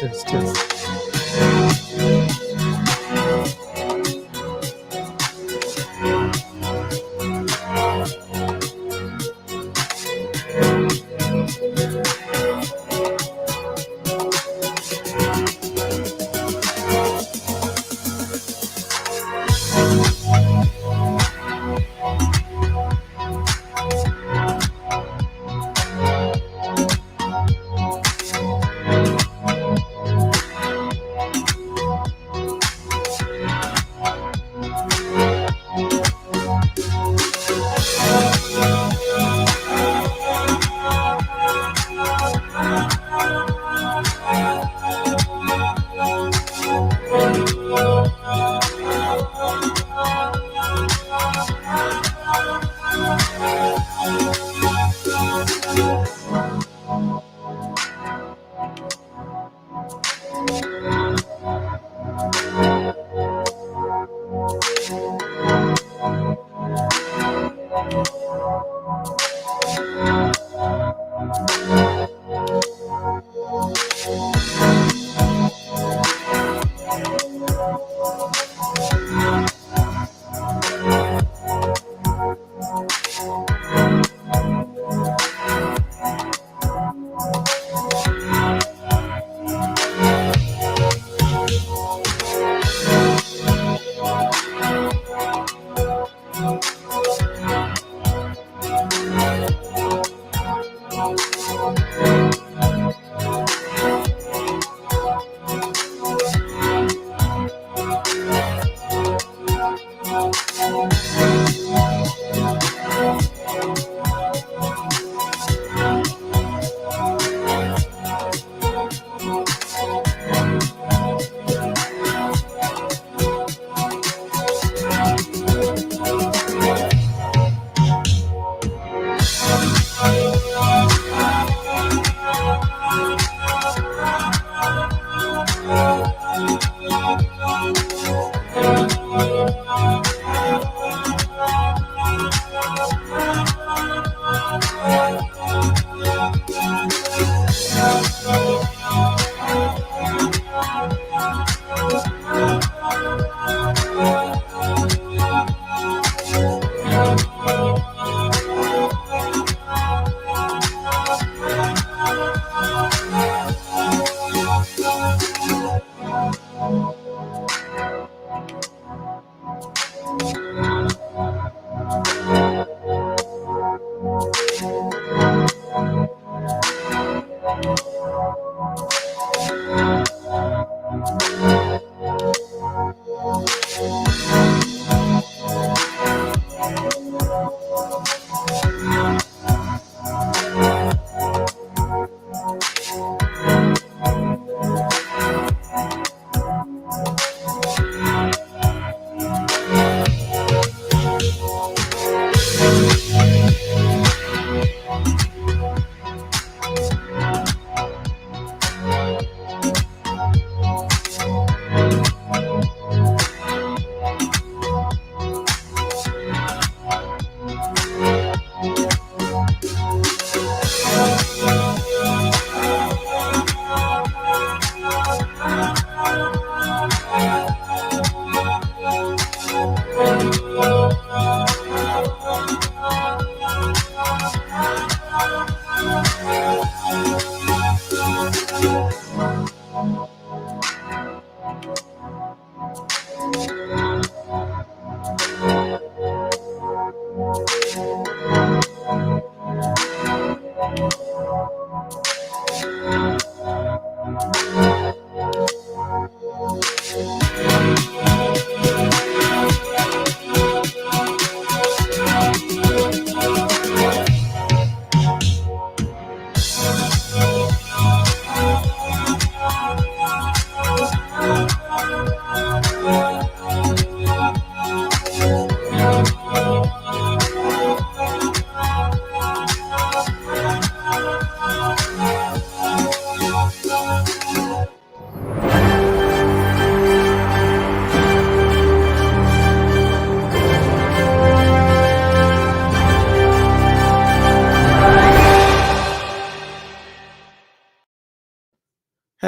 Cheers, cheers.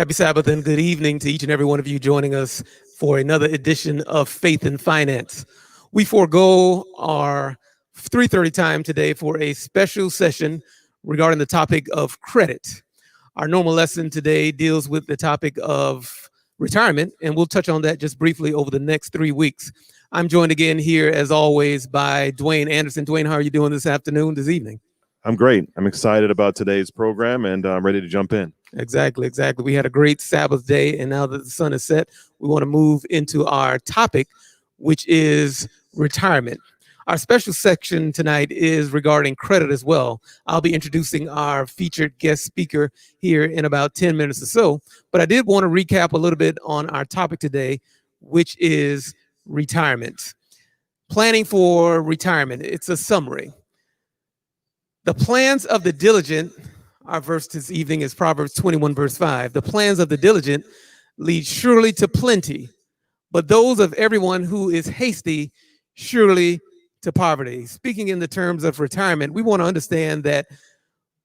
Happy Sabbath and good evening to each and every one of you joining us for another edition of Faith and Finance. We forego our 3:30 time today for a special session regarding the topic of credit. Our normal lesson today deals with the topic of retirement, and we'll touch on that just briefly over the next 3 weeks. I'm joined again here, as always, by Dwayne Anderson. Dwayne, how are you doing this evening? I'm great. I'm excited about today's program, and I'm ready to jump in. Exactly. We had a great Sabbath day, and now that the sun is set, we want to move into our topic, which is retirement. Our special section tonight is regarding credit as well. I'll be introducing our featured guest speaker here in about 10 minutes or so, but I did want to recap a little bit on our topic today, which is retirement. Planning for retirement. It's a summary. The plans of the diligent, our verse this evening is Proverbs 21, verse 5. The plans of the diligent lead surely to plenty, but those of everyone who is hasty surely to poverty. Speaking in the terms of retirement, we want to understand that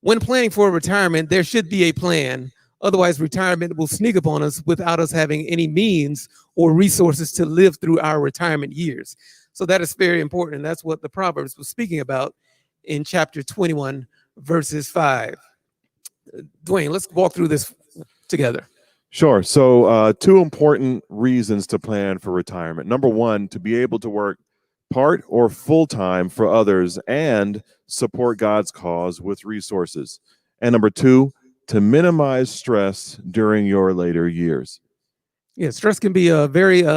when planning for retirement, there should be a plan. Otherwise, retirement will sneak upon us without us having any means or resources to live through our retirement years. So that is very important. And that's what the Proverbs was speaking about in chapter 21, verses 5. Dwayne, let's walk through this together. Sure. So 2 important reasons to plan for retirement. Number 1, to be able to work part or full-time for others and support God's cause with resources. And number 2, to minimize stress during your later years. Yeah, stress can be very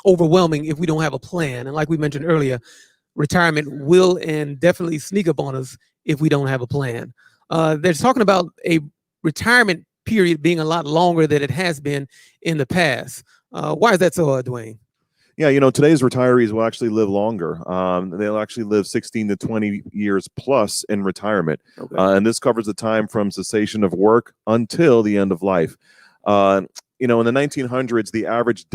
overwhelming if we don't have a plan. And like we mentioned earlier, retirement will and definitely sneak up on us if we don't have a plan. They're talking about a retirement period being a lot longer than it has been in the past. Why is that so, Dwayne? Yeah, today's retirees will actually live longer. They'll actually live 16 to 20 years plus in retirement. Okay. And this covers the time from cessation of work until the end of life. In the 1900s, the average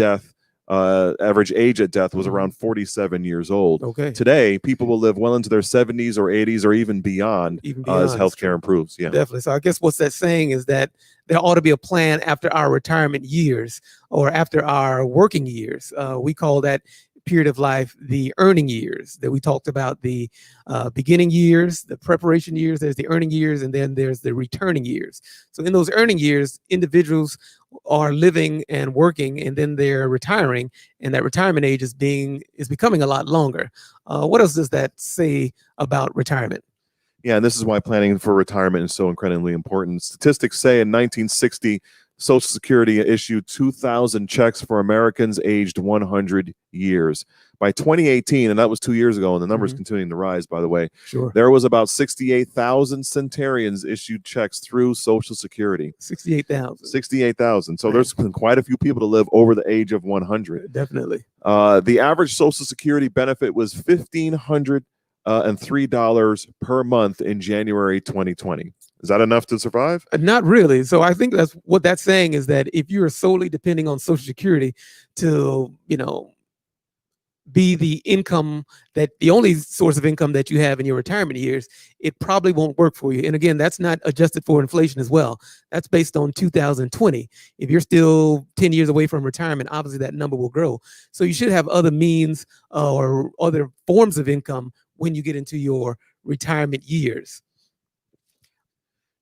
age at death was around 47 years old. Okay. Today, people will live well into their 70s or 80s or even beyond as healthcare improves. Yeah, definitely. So I guess what that's saying is that there ought to be a plan after our retirement years or after our working years. We call that period of life the earning years, that we talked about, the beginning years, the preparation years, there's the earning years, and then there's the returning years. So in those earning years, individuals are living and working, and then they're retiring, and that retirement age is becoming a lot longer. What else does that say about retirement? Yeah, and this is why planning for retirement is so incredibly important. Statistics say in 1960, Social Security issued 2,000 checks for Americans aged 100 years. By 2018, and that was 2 years ago, and the number is continuing to rise, by the way, Sure. There was about 68,000 centenarians issued checks through Social Security. 68,000. 68,000. So there's been quite a few people to live over the age of 100. Definitely. The average Social Security benefit was $1,503 per month in January 2020. Is that enough to survive? Not really. So I think that's what that's saying, is that if you're solely depending on Social Security to, be the only source of income that you have in your retirement years, it probably won't work for you. And again, that's not adjusted for inflation as well. That's based on 2020. If you're still 10 years away from retirement, obviously that number will grow. So you should have other means or other forms of income when you get into your retirement years.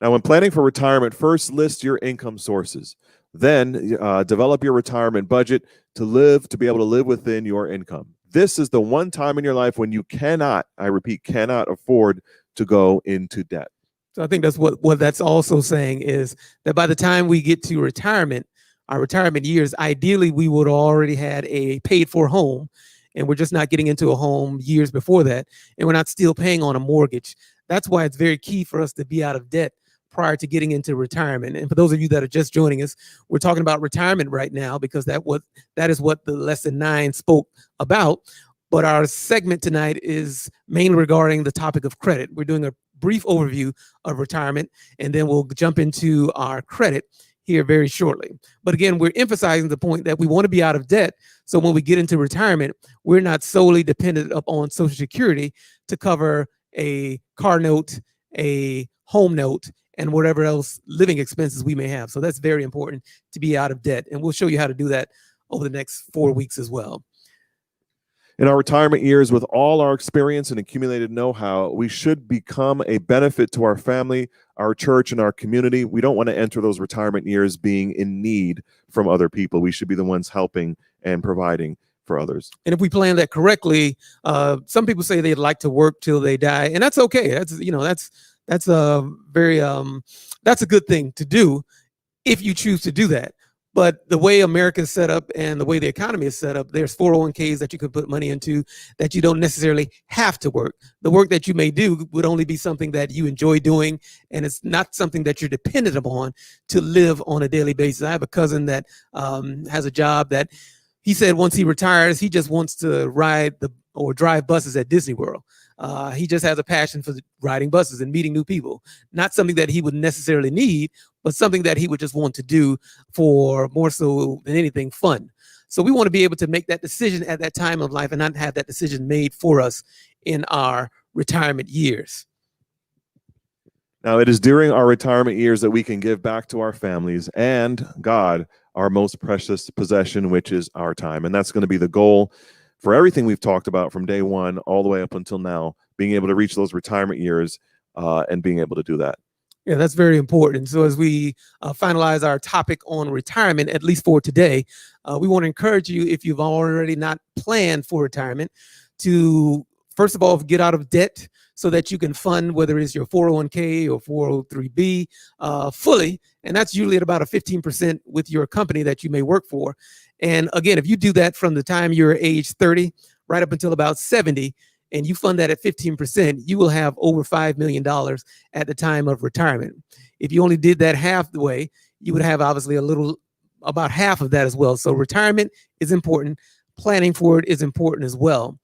Now, when planning for retirement, first list your income sources. Then develop your retirement budget to be able to live within your income. This is the one time in your life when you cannot, I repeat, cannot afford to go into debt. So I think that's what that's also saying, is that by the time we get to retirement, our retirement years, ideally we would already had a paid for home, and we're just not getting into a home years before that, and we're not still paying on a mortgage. That's why it's very key for us to be out of debt prior to getting into retirement. And for those of you that are just joining us, we're talking about retirement right now because that is what the lesson 9 spoke about. But our segment tonight is mainly regarding the topic of credit. We're doing a brief overview of retirement, and then we'll jump into our credit here very shortly. But again, we're emphasizing the point that we want to be out of debt. So when we get into retirement, we're not solely dependent upon Social Security to cover a car note, a home note, and whatever else living expenses we may have. So that's very important to be out of debt. And we'll show you how to do that over the next 4 weeks as well. In our retirement years, with all our experience and accumulated know-how, we should become a benefit to our family, our church, and our community. We don't want to enter those retirement years being in need from other people. We should be the ones helping and providing for others. And if we plan that correctly, some people say they'd like to work till they die, and that's okay. That's a very that's a good thing to do if you choose to do that. But the way America is set up and the way the economy is set up, there's 401ks that you could put money into that you don't necessarily have to work. The work that you may do would only be something that you enjoy doing, and it's not something that you're dependent upon to live on a daily basis. I have a cousin that has a job that he said once he retires, he just wants to ride or drive buses at Disney World. He just has a passion for riding buses and meeting new people. Not something that he would necessarily need, but something that he would just want to do for more so than anything fun. So we want to be able to make that decision at that time of life and not have that decision made for us in our retirement years. Now, it is during our retirement years that we can give back to our families and God, our most precious possession, which is our time. And that's going to be the goal for everything we've talked about from day one all the way up until now, being able to reach those retirement years and being able to do that. Yeah, that's very important. So as we finalize our topic on retirement, at least for today, we want to encourage you, if you've already not planned for retirement, to first of all, get out of debt so that you can fund whether it's your 401k or 403b fully. And that's usually at about a 15% with your company that you may work for. And again, if you do that from the time you're age 30 right up until about 70, and you fund that at 15%, you will have over $5 million at the time of retirement. If you only did that half the way, you would have obviously about half of that as well. So retirement is important. Planning for it is important as well.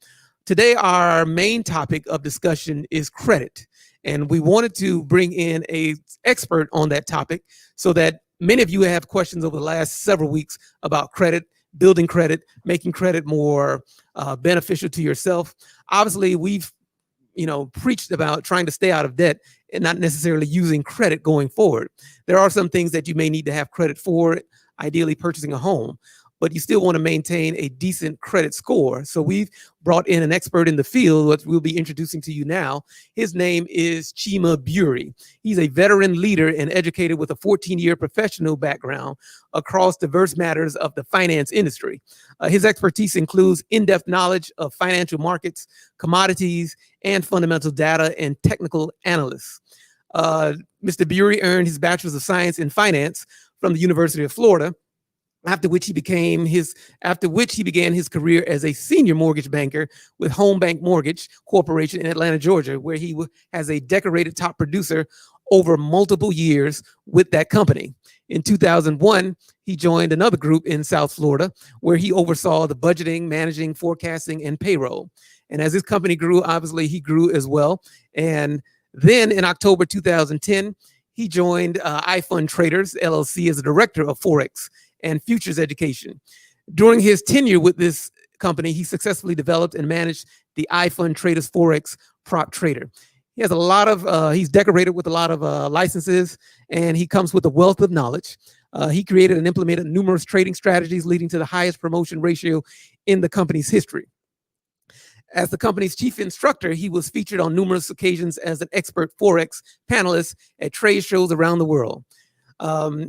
Today, our main topic of discussion is credit. And we wanted to bring in an expert on that topic so that many of you have questions over the last several weeks about credit, building credit, making credit more beneficial to yourself. Obviously, we've preached about trying to stay out of debt and not necessarily using credit going forward. There are some things that you may need to have credit for, ideally purchasing a home, but you still want to maintain a decent credit score. So we've brought in an expert in the field, which we'll be introducing to you now. His name is Chima Buri. He's a veteran leader and educator with a 14-year professional background across diverse matters of the finance industry. His expertise includes in-depth knowledge of financial markets, commodities, and fundamental data and technical analysts. Mr. Buri earned his Bachelor's of Science in Finance from the University of Florida, after which he began his career as a senior mortgage banker with Home Bank Mortgage Corporation in Atlanta, Georgia, where he has a decorated top producer over multiple years with that company. In 2001, he joined another group in South Florida, where he oversaw the budgeting, managing, forecasting, and payroll. And as his company grew, obviously he grew as well. And then in October 2010, he joined iFund Traders, LLC, as a director of Forex and futures education. During his tenure with this company, he successfully developed and managed the iFund Traders Forex prop trader. He has he's decorated with a lot of licenses, and he comes with a wealth of knowledge. He created and implemented numerous trading strategies leading to the highest promotion ratio in the company's history. As the company's chief instructor, he was featured on numerous occasions as an expert Forex panelist at trade shows around the world.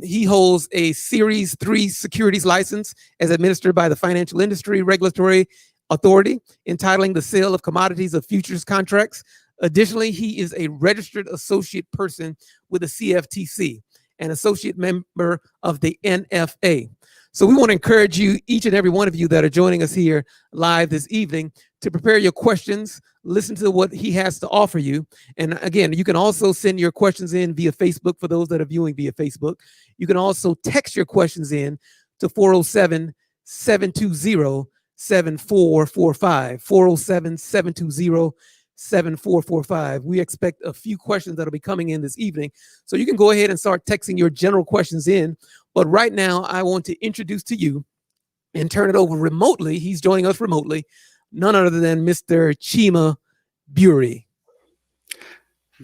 He holds a Series 3 securities license as administered by the Financial Industry Regulatory Authority, entitling the sale of commodities of futures contracts. Additionally, he is a registered associate person with the CFTC, an associate member of the NFA. So we want to encourage you, each and every one of you that are joining us here live this evening, to prepare your questions, listen to what he has to offer you. And again, you can also send your questions in via Facebook for those that are viewing via Facebook. You can also text your questions in to 407-720-7445, 407-720-7445. We expect a few questions that'll be coming in this evening. So you can go ahead and start texting your general questions in. But right now, I want to introduce to you and turn it over remotely. He's joining us remotely. None other than Mr. Chima Buri.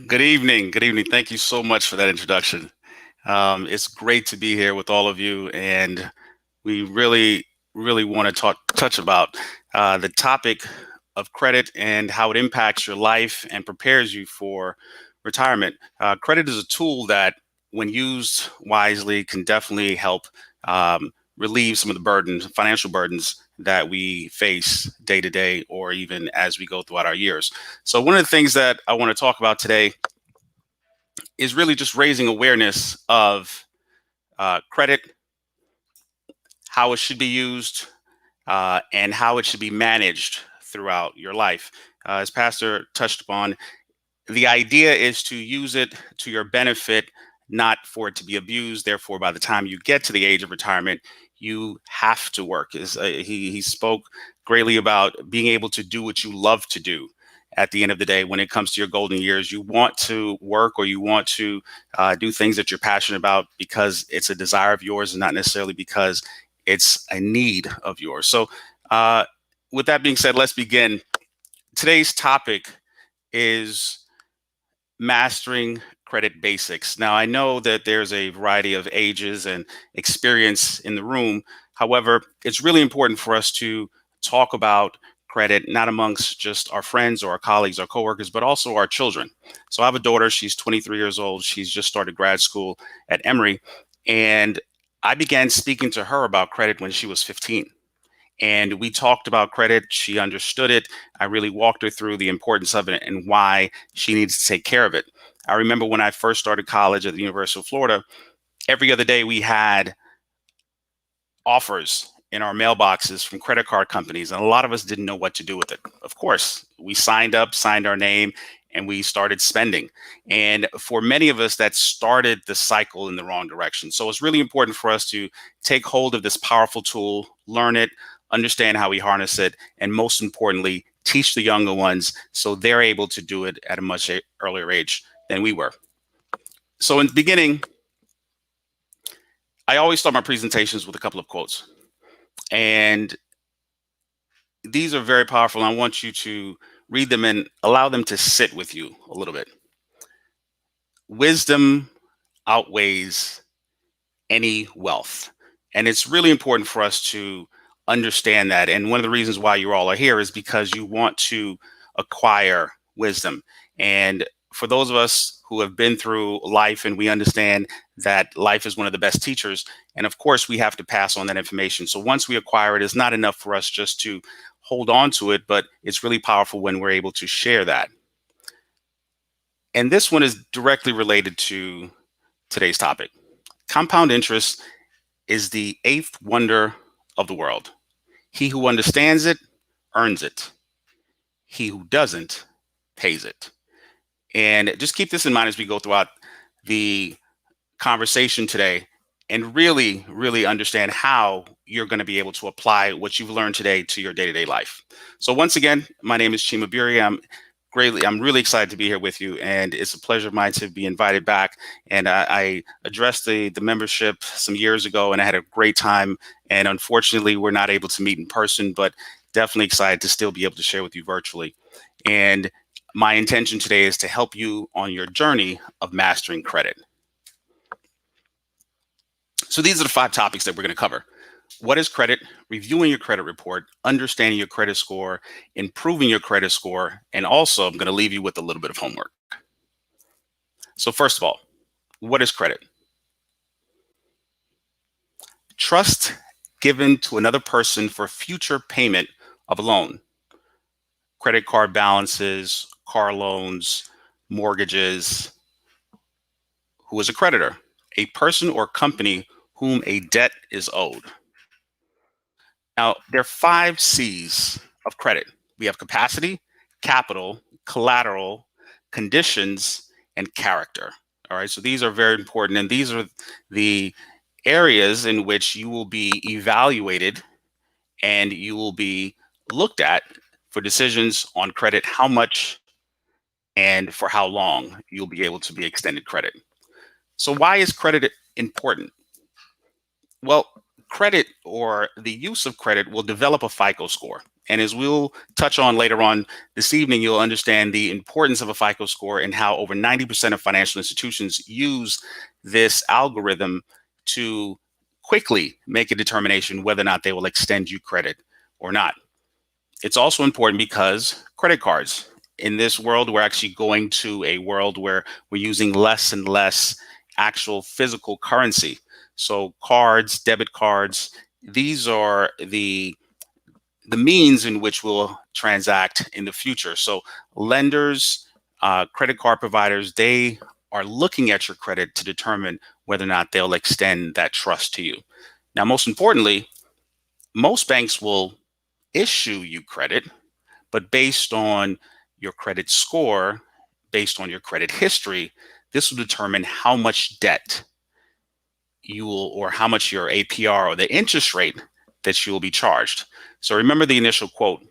Good evening. Good evening. Thank you so much for that introduction. It's great to be here with all of you, and we really want to touch about the topic of credit and how it impacts your life and prepares you for retirement. Credit is a tool that, when used wisely, can definitely help relieve some of the burdens, financial burdens that we face day to day, or even as we go throughout our years. So, one of the things that I want to talk about today is really just raising awareness of credit, how it should be used, and how it should be managed throughout your life. As Pastor touched upon, the idea is to use it to your benefit, not for it to be abused. Therefore, by the time you get to the age of retirement, you have to work. He spoke greatly about being able to do what you love to do. At the end of the day, when it comes to your golden years, you want to work, or you want to do things that you're passionate about because it's a desire of yours, and not necessarily because it's a need of yours. So, with that being said, let's begin. Today's topic is mastering credit basics. Now, I know that there's a variety of ages and experience in the room. However, it's really important for us to talk about credit, not amongst just our friends or our colleagues or coworkers, but also our children. So I have a daughter. She's 23 years old. She's just started grad school at Emory. And I began speaking to her about credit when she was 15. And we talked about credit. She understood it. I really walked her through the importance of it and why she needs to take care of it. I remember when I first started college at the University of Florida, every other day we had offers in our mailboxes from credit card companies, and a lot of us didn't know what to do with it. Of course, we signed up, signed our name, and we started spending. And for many of us, that started the cycle in the wrong direction. So it's really important for us to take hold of this powerful tool, learn it, understand how we harness it, and most importantly, teach the younger ones so they're able to do it at a much earlier age than we were. So in the beginning, I always start my presentations with a couple of quotes. And these are very powerful. And I want you to read them and allow them to sit with you a little bit. Wisdom outweighs any wealth. And it's really important for us to understand that. And one of the reasons why you all are here is because you want to acquire wisdom. And for those of us who have been through life, and we understand that life is one of the best teachers, and of course we have to pass on that information. So once we acquire it, it's not enough for us just to hold on to it, but it's really powerful when we're able to share that. And this one is directly related to today's topic. Compound interest is the eighth wonder of the world. He who understands it earns it. He who doesn't pays it. And just keep this in mind as we go throughout the conversation today, and really understand how you're going to be able to apply what you've learned today to your day-to-day life. So once again, my name is Chima Buri. I'm really excited to be here with you, and it's a pleasure of mine to be invited back. And I addressed the membership some years ago, and I had a great time. And unfortunately, we're not able to meet in person, but definitely excited to still be able to share with you virtually. And my intention today is to help you on your journey of mastering credit. So these are the 5 topics that we're going to cover. What is credit? Reviewing your credit report, understanding your credit score, improving your credit score, and also I'm going to leave you with a little bit of homework. So first of all, what is credit? Trust given to another person for future payment of a loan. Credit card balances, car loans, mortgages. Who is a creditor? A person or company whom a debt is owed. Now, there are 5 C's of credit. We have capacity, capital, collateral, conditions, and character. All right, so these are very important, and these are the areas in which you will be evaluated and you will be looked at for decisions on credit, how much and for how long you'll be able to be extended credit. So why is credit important? Well, credit, or the use of credit, will develop a FICO score. And as we'll touch on later on this evening, you'll understand the importance of a FICO score and how over 90% of financial institutions use this algorithm to quickly make a determination whether or not they will extend you credit or not. It's also important because credit cards, in this world, we're actually going to a world where we're using less and less actual physical currency. So cards, debit cards, these are the means in which we'll transact in the future. So lenders, credit card providers, they are looking at your credit to determine whether or not they'll extend that trust to you. Now, most importantly, most banks will issue you credit, but based on your credit score, based on your credit history, this will determine how much debt you will, or how much your APR or the interest rate that you will be charged. So remember the initial quote,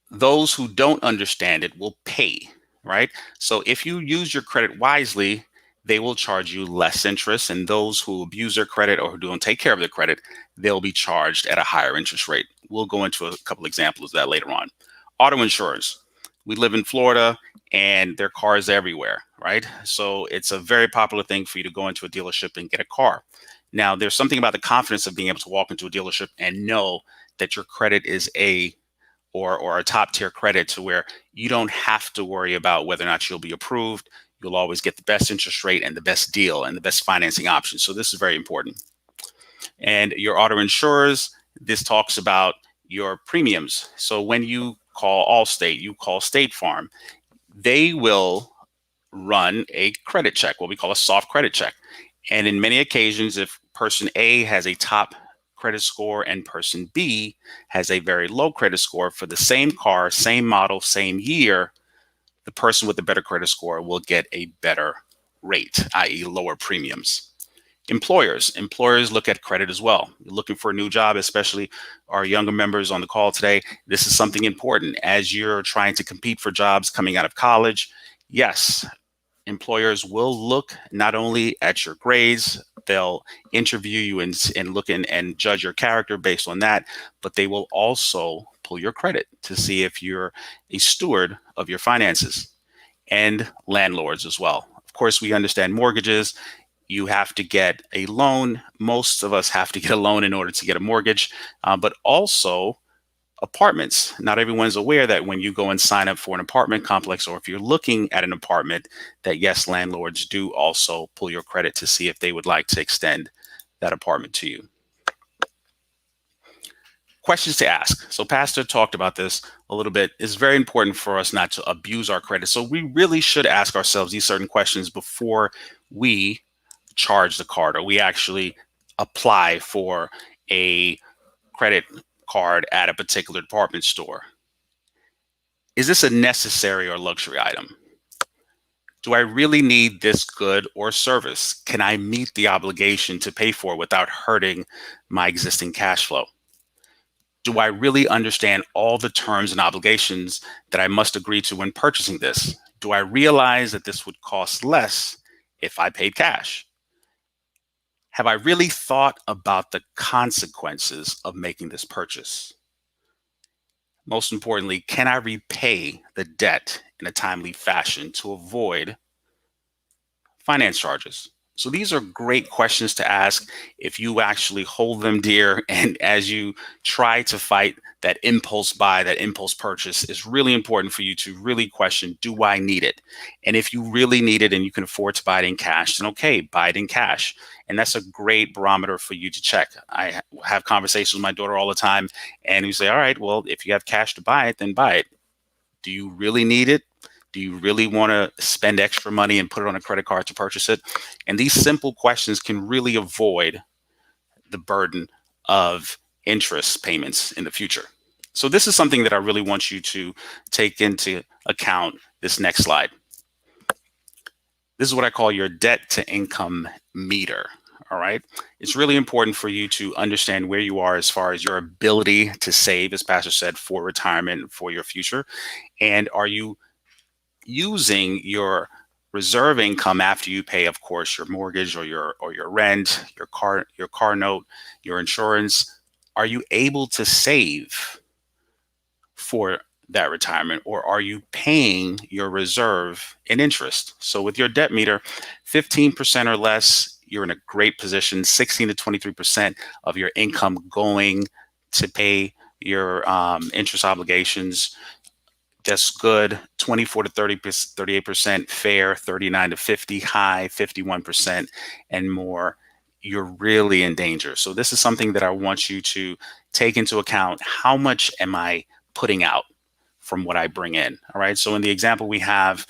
those who don't understand it will pay, right? So if you use your credit wisely, they will charge you less interest, and those who abuse their credit or who don't take care of their credit, they'll be charged at a higher interest rate. We'll go into a couple examples of that later on. Auto insurers. We live in Florida and there are cars everywhere, right? So it's a very popular thing for you to go into a dealership and get a car. Now, there's something about the confidence of being able to walk into a dealership and know that your credit is or a top tier credit, to where you don't have to worry about whether or not you'll be approved. You'll always get the best interest rate and the best deal and the best financing options. So this is very important. And your auto insurers, this talks about your premiums. So when you call Allstate, you call State Farm, they will run a credit check, what we call a soft credit check. And in many occasions, if person A has a top credit score and person B has a very low credit score for the same car, same model, same year, the person with the better credit score will get a better rate, i.e. lower premiums. Employers look at credit as well. You're looking for a new job, especially our younger members on the call today. This is something important as you're trying to compete for jobs coming out of college. Yes, employers will look not only at your grades, they'll interview you and look and judge your character based on that, but they will also pull your credit to see if you're a steward of your finances. And landlords as well. Of course, we understand mortgages. You have to get a loan. Most of us have to get a loan in order to get a mortgage, but also apartments. Not everyone's aware that when you go and sign up for an apartment complex, or if you're looking at an apartment, that yes, landlords do also pull your credit to see if they would like to extend that apartment to you. Questions to ask. So Pastor talked about this a little bit. It's very important for us not to abuse our credit. So we really should ask ourselves these certain questions before we charge the card or we actually apply for a credit card at a particular department store. Is this a necessary or luxury item? Do I really need this good or service? Can I meet the obligation to pay for it without hurting my existing cash flow? Do I really understand all the terms and obligations that I must agree to when purchasing this? Do I realize that this would cost less if I paid cash? Have I really thought about the consequences of making this purchase? Most importantly, can I repay the debt in a timely fashion to avoid finance charges? So these are great questions to ask if you actually hold them dear. And as you try to fight that impulse buy, that impulse purchase, is really important for you to really question, do I need it? And if you really need it and you can afford to buy it in cash, then okay, buy it in cash. And that's a great barometer for you to check. I have conversations with my daughter all the time, and we say, all right, well, if you have cash to buy it, then buy it. Do you really need it? Do you really want to spend extra money and put it on a credit card to purchase it? And these simple questions can really avoid the burden of interest payments in the future. So this is something that I really want you to take into account this next slide. This is what I call your debt to income meter. All right. It's really important for you to understand where you are as far as your ability to save, as Pastor said, for retirement, for your future. And are you using your reserve income after you pay, of course, your mortgage or your rent, your car note, your insurance? are you able to save for that retirement, or are you paying your reserve in interest? So with your debt meter, 15% or less, you're in a great position. 16 to 23% of your income going to pay your interest obligations. That's good. 24 to 38% fair, 39 to 50 high, 51% and more. You're really in danger. So this is something that I want you to take into account. How much am I putting out from what I bring in? All right. So in the example, we have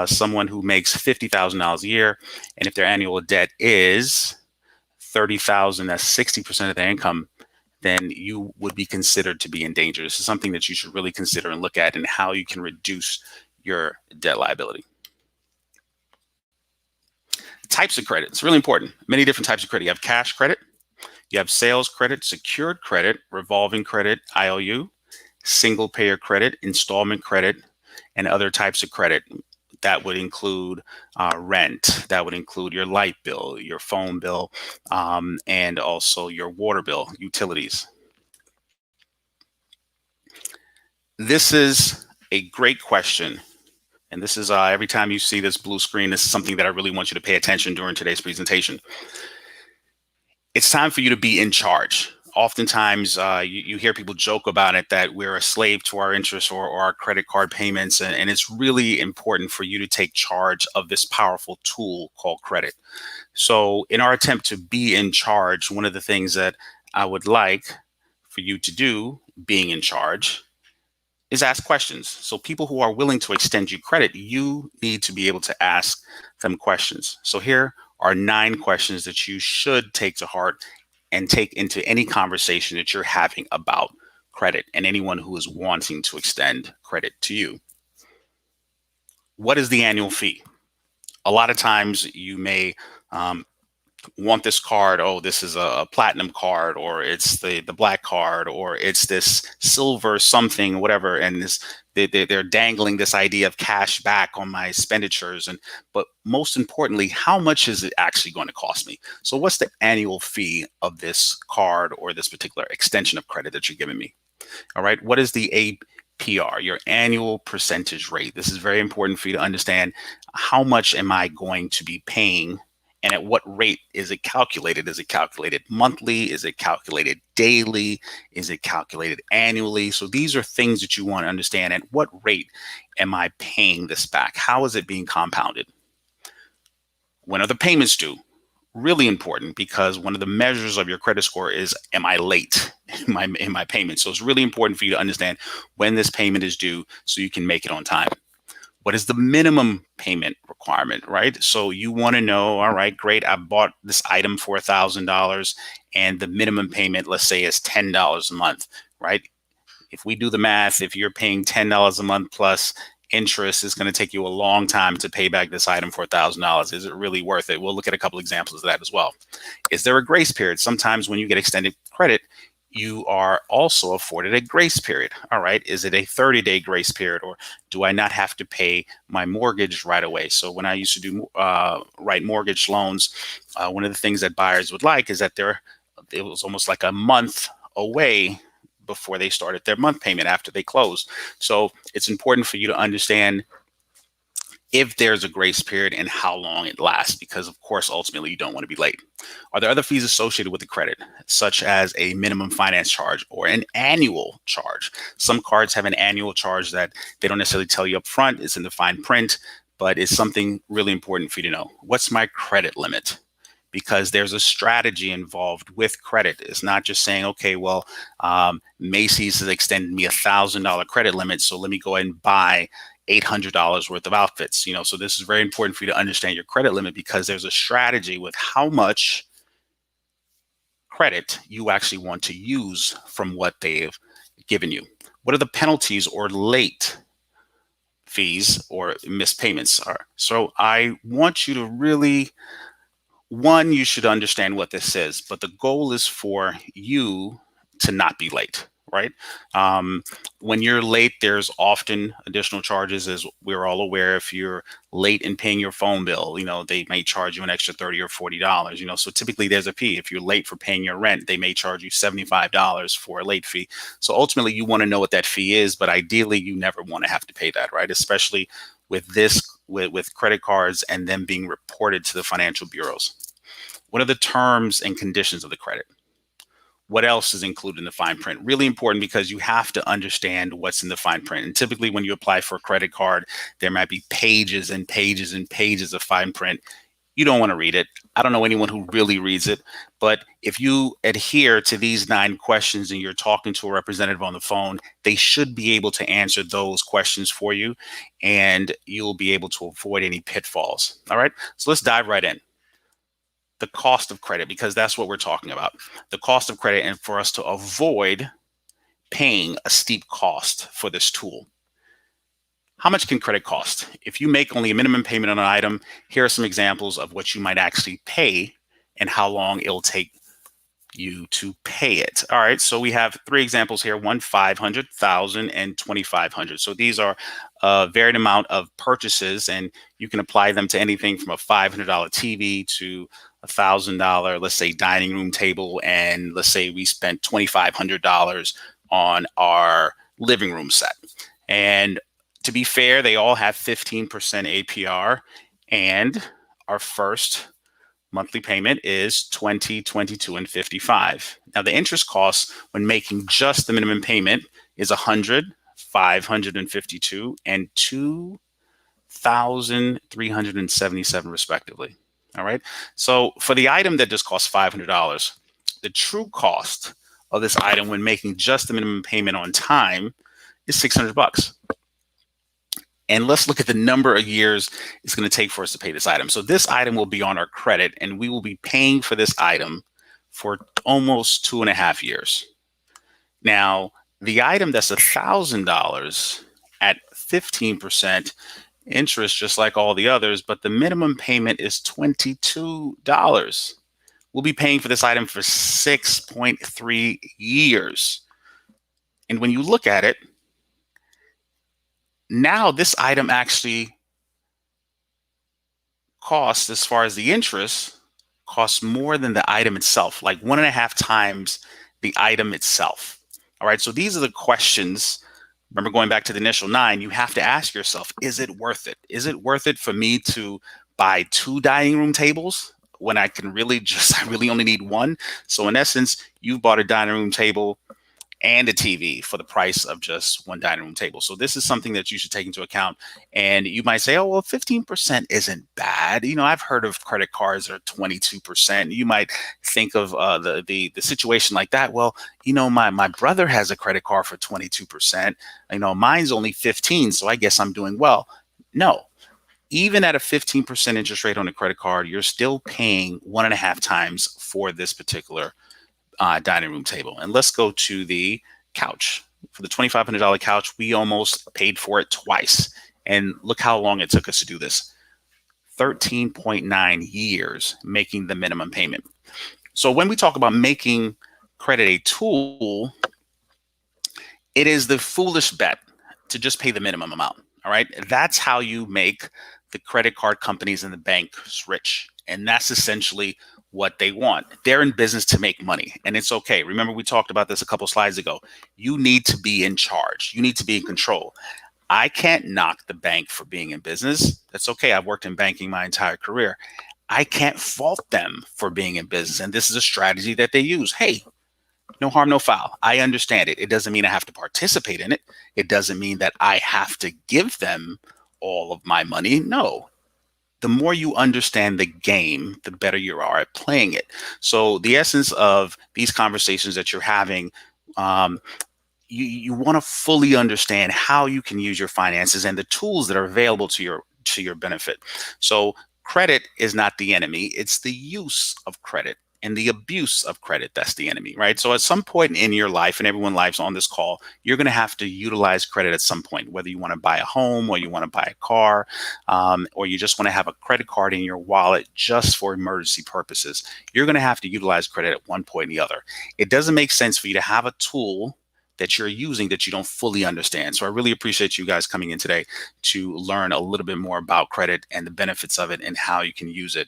someone who makes $50,000 a year, and if their annual debt is $30,000, that's 60% of their income, then you would be considered to be in danger. This is something that you should really consider and look at, and how you can reduce your debt liability. Types of credit. It's really important. Many different types of credit. You have cash credit, you have sales credit, secured credit, revolving credit, IOU, single payer credit, installment credit, and other types of credit. That would include rent. That would include your light bill, your phone bill, and also your water bill, utilities. This is a great question. And this is every time you see this blue screen, this is something that I really want you to pay attention during today's presentation. It's time for you to be in charge. Oftentimes, you hear people joke about it, that we're a slave to our interest or our credit card payments. And it's really important for you to take charge of this powerful tool called credit. So in our attempt to be in charge, one of the things that I would like for you to do, being in charge, is ask questions. So people who are willing to extend you credit, you need to be able to ask them questions. So here are 9 questions that you should take to heart and take into any conversation that you're having about credit and anyone who is wanting to extend credit to you. What is the annual fee? A lot of times you may want this card. Oh, this is a platinum card, or it's the black card, or it's this silver something, whatever. And this they're dangling this idea of cash back on my expenditures. But most importantly, how much is it actually going to cost me? So what's the annual fee of this card or this particular extension of credit that you're giving me? All right. What is the APR, your annual percentage rate? This is very important for you to understand. How much am I going to be paying? And at what rate is it calculated? Is it calculated monthly? Is it calculated daily? Is it calculated annually? So these are things that you want to understand. At what rate am I paying this back? How is it being compounded? When are the payments due? Really important, because one of the measures of your credit score is, am I late in my payment? So it's really important for you to understand when this payment is due so you can make it on time. What is the minimum payment requirement, right? So you want to know, all right, great, I bought this item for $1,000 and the minimum payment, let's say, is $10 a month, right? If we do the math, if you're paying $10 a month plus interest, it's going to take you a long time to pay back this item for $1,000. Is it really worth it? We'll look at a couple examples of that as well. Is there a grace period? Sometimes when you get extended credit, you are also afforded a grace period. All right. Is it a 30-day grace period, or do I not have to pay my mortgage right away? So when I used to do write mortgage loans, one of the things that buyers would like is that it was almost like a month away before they started their month payment after they closed. So it's important for you to understand if there's a grace period and how long it lasts, because of course, ultimately you don't want to be late. Are there other fees associated with the credit, such as a minimum finance charge or an annual charge? Some cards have an annual charge that they don't necessarily tell you up front. It's in the fine print, but it's something really important for you to know. What's my credit limit? Because there's a strategy involved with credit. It's not just saying, okay, well, Macy's has extended me $1,000 credit limit, so let me go ahead and buy $800 worth of outfits. So this is very important for you to understand your credit limit, because there's a strategy with how much credit you actually want to use from what they've given you. What are the penalties or late fees or missed payments are? So I want you to really, one, you should understand what this is, but the goal is for you to not be late, right? When you're late, there's often additional charges, as we're all aware. If you're late in paying your phone bill, they may charge you an extra $30 or $40, so typically there's a fee. If you're late for paying your rent, they may charge you $75 for a late fee. So ultimately you want to know what that fee is, but ideally you never want to have to pay that, right? Especially with credit cards and them being reported to the financial bureaus. What are the terms and conditions of the credit? What else is included in the fine print? Really important, because you have to understand what's in the fine print. And typically when you apply for a credit card, there might be pages and pages and pages of fine print. You don't want to read it. I don't know anyone who really reads it, but if you adhere to these 9 questions and you're talking to a representative on the phone, they should be able to answer those questions for you, and you'll be able to avoid any pitfalls. All right, so let's dive right in. The cost of credit, because that's what we're talking about. The cost of credit, and for us to avoid paying a steep cost for this tool. How much can credit cost? If you make only a minimum payment on an item, here are some examples of what you might actually pay and how long it'll take you to pay it. All right, so we have 3 examples here: 1, 500, 1,000, and 2,500. So these are a varied amount of purchases, and you can apply them to anything from a $500 TV to $1,000, let's say, dining room table, and let's say we spent $2,500 on our living room set. And to be fair, they all have 15% APR, and our first monthly payment is $20, $22, and $55. Now, the interest costs when making just the minimum payment is $100, $552, and $2,377 respectively. All right. So for the item that just costs $500, the true cost of this item when making just the minimum payment on time is $600. And let's look at the number of years it's going to take for us to pay this item. So this item will be on our credit, and we will be paying for this item for almost 2.5 years. Now, the item that's $1,000 at 15% interest, just like all the others, but the minimum payment is $22. We'll be paying for this item for 6.3 years. And when you look at it, now this item actually costs, as far as the interest, costs more than the item itself, like 1.5 times the item itself. All right, so these are the questions. Remember, going back to the initial 9, you have to ask yourself, is it worth it? Is it worth it for me to buy 2 dining room tables when I really only need 1? So in essence, you've bought a dining room table and a TV for the price of just 1 dining room table. So this is something that you should take into account. And you might say, oh, well, 15% isn't bad. I've heard of credit cards that are 22%. You might think of the situation like that. Well, my brother has a credit card for 22%. Mine's only 15, so I guess I'm doing well. No. Even at a 15% interest rate on a credit card, you're still paying 1.5 times for this particular dining room table. And let's go to the couch. For the $2,500 couch, we almost paid for it twice. And look how long it took us to do this. 13.9 years making the minimum payment. So when we talk about making credit a tool, it is the foolish bet to just pay the minimum amount. All right. That's how you make the credit card companies and the banks rich. And that's essentially what they want. They're in business to make money, and it's okay. Remember, we talked about this a couple slides ago. You need to be in charge. You need to be in control. I can't knock the bank for being in business. That's okay. I've worked in banking my entire career. I can't fault them for being in business. And this is a strategy that they use. Hey, no harm, no foul. I understand it. It doesn't mean I have to participate in it. It doesn't mean that I have to give them all of my money. No. The more you understand the game, the better you are at playing it. So the essence of these conversations that you're having, you want to fully understand how you can use your finances and the tools that are available to your benefit. So credit is not the enemy. It's the use of credit and the abuse of credit that's the enemy, right? So at some point in your life, and everyone's lives on this call, you're going to have to utilize credit at some point, whether you want to buy a home or you want to buy a car, or you just want to have a credit card in your wallet just for emergency purposes. You're going to have to utilize credit at one point or the other. It doesn't make sense for you to have a tool that you're using that you don't fully understand. So I really appreciate you guys coming in today to learn a little bit more about credit and the benefits of it and how you can use it.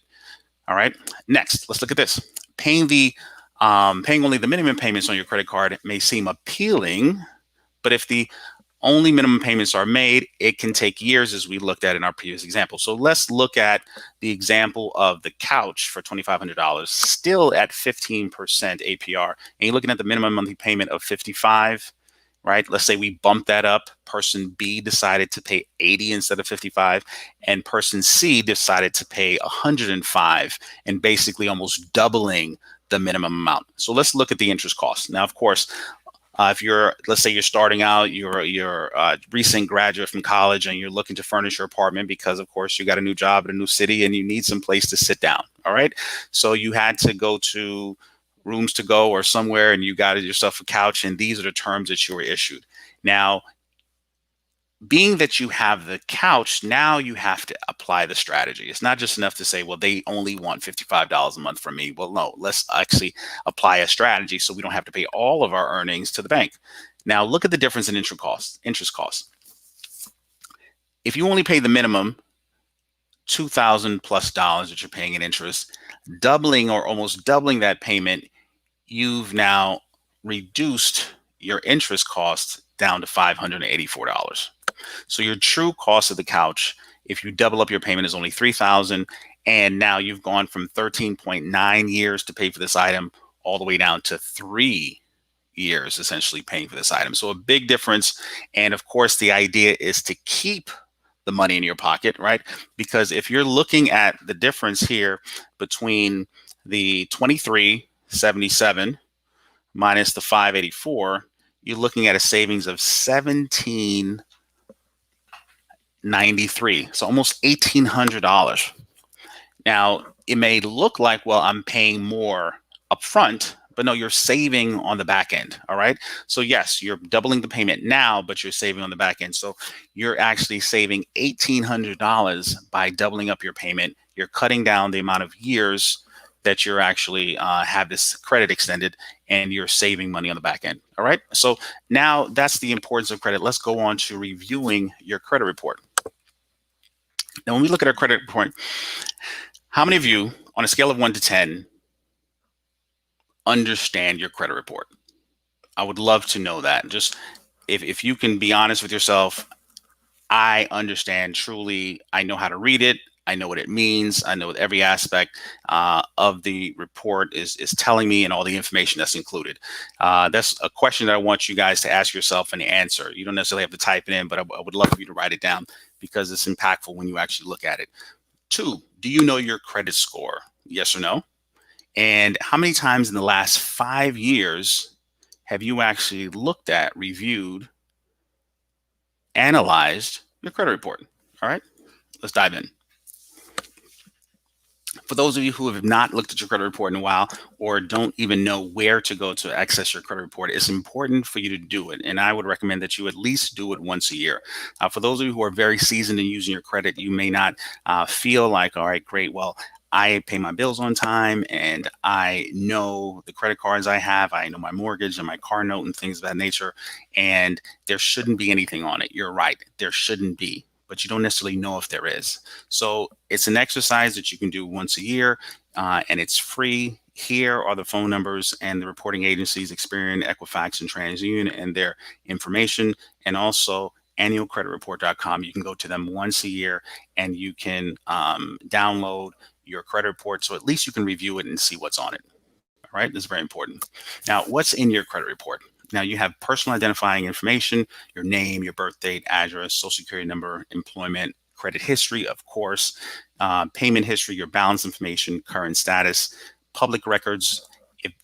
All right. Next, let's look at this. Paying only the minimum payments on your credit card may seem appealing, but if the only minimum payments are made, it can take years, as we looked at in our previous example. So let's look at the example of the couch for $2,500, still at 15% APR. And you're looking at the minimum monthly payment of $55, right? Let's say we bump that up. Person B decided to pay $80 instead of $55, and person C decided to pay $105, and basically almost doubling the minimum amount. So let's look at the interest cost. Now, of course, if let's say you're starting out, you're a recent graduate from college and you're looking to furnish your apartment because, of course, you got a new job in a new city and you need some place to sit down. All right. So you had to go to Rooms To Go or somewhere and you got yourself a couch, and these are the terms that you were issued. Now, being that you have the couch, now you have to apply the strategy. It's not just enough to say, well, they only want $55 a month from me. Well, no, let's actually apply a strategy so we don't have to pay all of our earnings to the bank. Now, look at the difference in interest costs. If you only pay the minimum $2,000 plus that you're paying in interest, doubling or almost doubling that payment, you've now reduced your interest cost down to $584. So your true cost of the couch, if you double up your payment, is only $3,000, and now you've gone from 13.9 years to pay for this item all the way down to 3 years essentially paying for this item. So a big difference. And of course, the idea is to keep the money in your pocket, right? Because if you're looking at the difference here between the 2377 minus the 584, you're looking at a savings of 1793, so almost $1,800. Now, it may look like, well, I'm paying more upfront, but no, you're saving on the back end. All right. So yes, you're doubling the payment now, but you're saving on the back end. So you're actually saving $1,800 by doubling up your payment. You're cutting down the amount of years that you're actually have this credit extended, and you're saving money on the back end. All right. So now that's the importance of credit. Let's go on to reviewing your credit report. Now, when we look at our credit report, how many of you on a scale of 1 to 10 understand your credit report? I would love to know that. Just if you can be honest with yourself, I understand truly. I know how to read it. I know what it means. I know what every aspect of the report is telling me and all the information that's included. That's a question that I want you guys to ask yourself and answer. You don't necessarily have to type it in, but I would love for you to write it down because it's impactful when you actually look at it. 2, do you know your credit score? Yes or no? And how many times in the last 5 years have you actually looked at, reviewed, analyzed your credit report? All right, let's dive in. For those of you who have not looked at your credit report in a while or don't even know where to go to access your credit report, it's important for you to do it. And I would recommend that you at least do it once a year. For those of you who are very seasoned in using your credit, you may not feel like, all right, great, well, I pay my bills on time and I know the credit cards I have, I know my mortgage and my car note and things of that nature, and there shouldn't be anything on it. You're right, there shouldn't be, but you don't necessarily know if there is. So it's an exercise that you can do once a year, and it's free. Here are the phone numbers and the reporting agencies, Experian, Equifax, and TransUnion, and their information, and also annualcreditreport.com. You can go to them once a year and you can download your credit report, so at least you can review it and see what's on it. All right, this is very important. Now, what's in your credit report? Now, you have personal identifying information, your name, your birth date, address, social security number, employment, credit history, of course, payment history, your balance information, current status, public records,